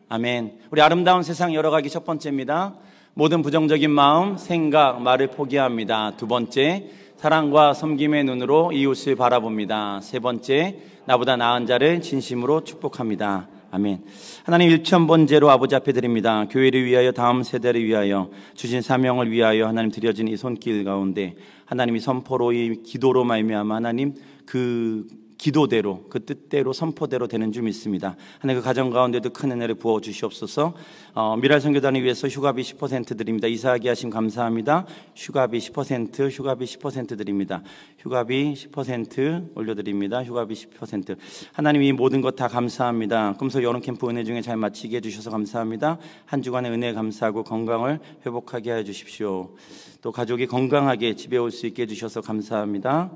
[SPEAKER 2] 아멘. 우리 아름다운 세상 열어가기 첫 번째입니다. 모든 부정적인 마음, 생각, 말을 포기합니다. 두 번째, 사랑과 섬김의 눈으로 이웃을 바라봅니다. 세 번째, 나보다 나은 자를 진심으로 축복합니다. 아멘. 하나님 1,000번째로 아버지 앞에 드립니다. 교회를 위하여, 다음 세대를 위하여, 주신 사명을 위하여 하나님 드려진 이 손길 가운데 하나님이 선포로, 이 기도로 말미암아 하나님 그 기도대로, 그 뜻대로, 선포대로 되는 줄 믿습니다. 하나님 그 가정 가운데도 큰 은혜를 부어 주시옵소서. 미랄 선교단을 위해서 휴가비 10% 드립니다. 이사하게 하심 감사합니다. 휴가비 10% 드립니다. 휴가비 10% 올려드립니다. 휴가비 10%. 하나님 이 모든 것 다 감사합니다. 금속 여름 캠프 은혜 중에 잘 마치게 해주셔서 감사합니다. 한 주간의 은혜 감사하고 건강을 회복하게 해주십시오. 또 가족이 건강하게 집에 올 수 있게 해주셔서 감사합니다.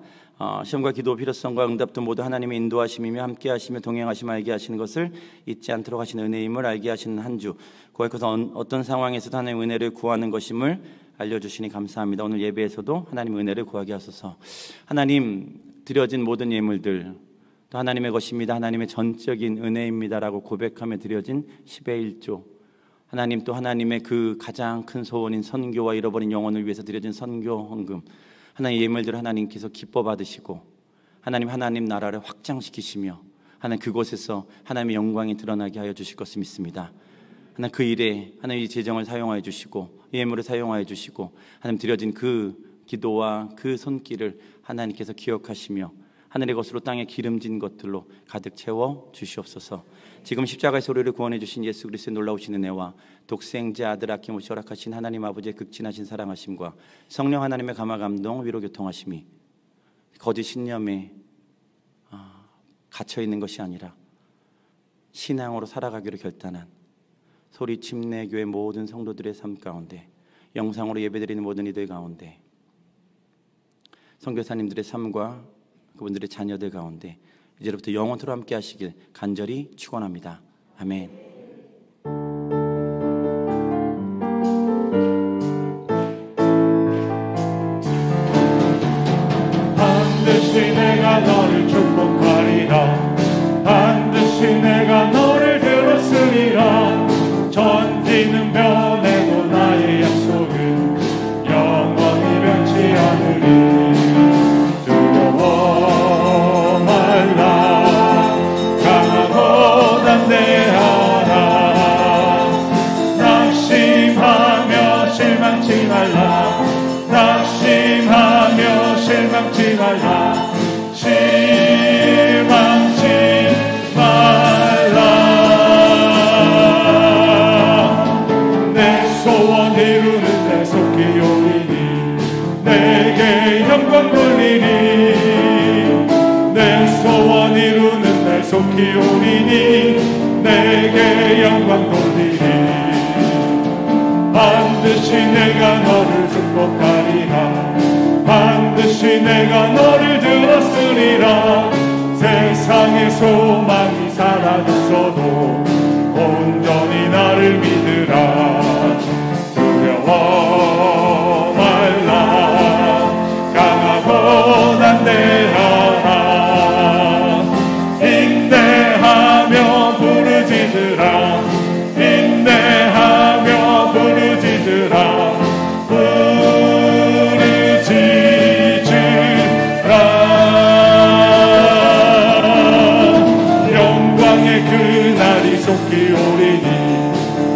[SPEAKER 2] 시험과 기도 필요성과 응답도 모두 하나님의 인도하심이며 함께 하시며 동행하시며 알게 하시는 것을 잊지 않도록 하시는 은혜임을 알게 하시는 한 주, 그것에서 어떤 상황에서도 하나님의 은혜를 구하는 것임을 알려주시니 감사합니다. 오늘 예배에서도 하나님의 은혜를 구하게 하소서. 하나님 드려진 모든 예물들 또 하나님의 것입니다. 하나님의 전적인 은혜입니다라고 고백하며 드려진 10의 1조, 하나님 또 하나님의 그 가장 큰 소원인 선교와 잃어버린 영혼을 위해서 드려진 선교 헌금, 하나님 예물들을 하나님께서 기뻐 받으시고 하나님 나라를 확장시키시며 하나님 그곳에서 하나님의 영광이 드러나게 하여 주실 것을 믿습니다. 하나님 그 일에 하나님 이 재정을 사용하여 주시고 예물을 사용하여 주시고 하나님 드려진 그 기도와 그 손길을 하나님께서 기억하시며 하늘의 것으로 땅에 기름진 것들로 가득 채워 주시옵소서. 지금 십자가의 소리를 구원해 주신 예수 그리스도의 놀라우신 은혜와 독생자 아들 아낌없이 허락하신 하나님 아버지의 극진하신 사랑하심과 성령 하나님의 감화 감동 위로 교통하심이 거짓 신념에 갇혀있는 것이 아니라 신앙으로 살아가기로 결단한 소리 침례교회 모든 성도들의 삶 가운데, 영상으로 예배드리는 모든 이들 가운데, 선교사님들의 삶과 그분들의 자녀들 가운데 이제부터 영원토록 함께 하시길 간절히 축원합니다. 아멘.
[SPEAKER 3] 반드시 내가 너를 축복하리라. 반드시 내가 너를 들었으리라. 전지는 변해도 나의 약속은 영원히 변치 않으리. 낙심하며 실망치 말라. 실망치 말라. 내 소원 이루는 데 속히 오리니 내게 영광 돌리니. 내 소원 이루는 데 속히 오리니 내게 영광 돌리니. 반드시 내가 너를 축복하리라. 반드시 내가 너를 들었으리라. 세상의 소망이 사라졌어도 온전히 나를 믿으라. 두려워 말라. 강하고 담대하라. 인내하며 부르짖으라. 인내하며 부르짖으라. 영광의 그날이 속히 오리니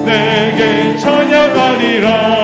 [SPEAKER 3] 내게 찬양하리라.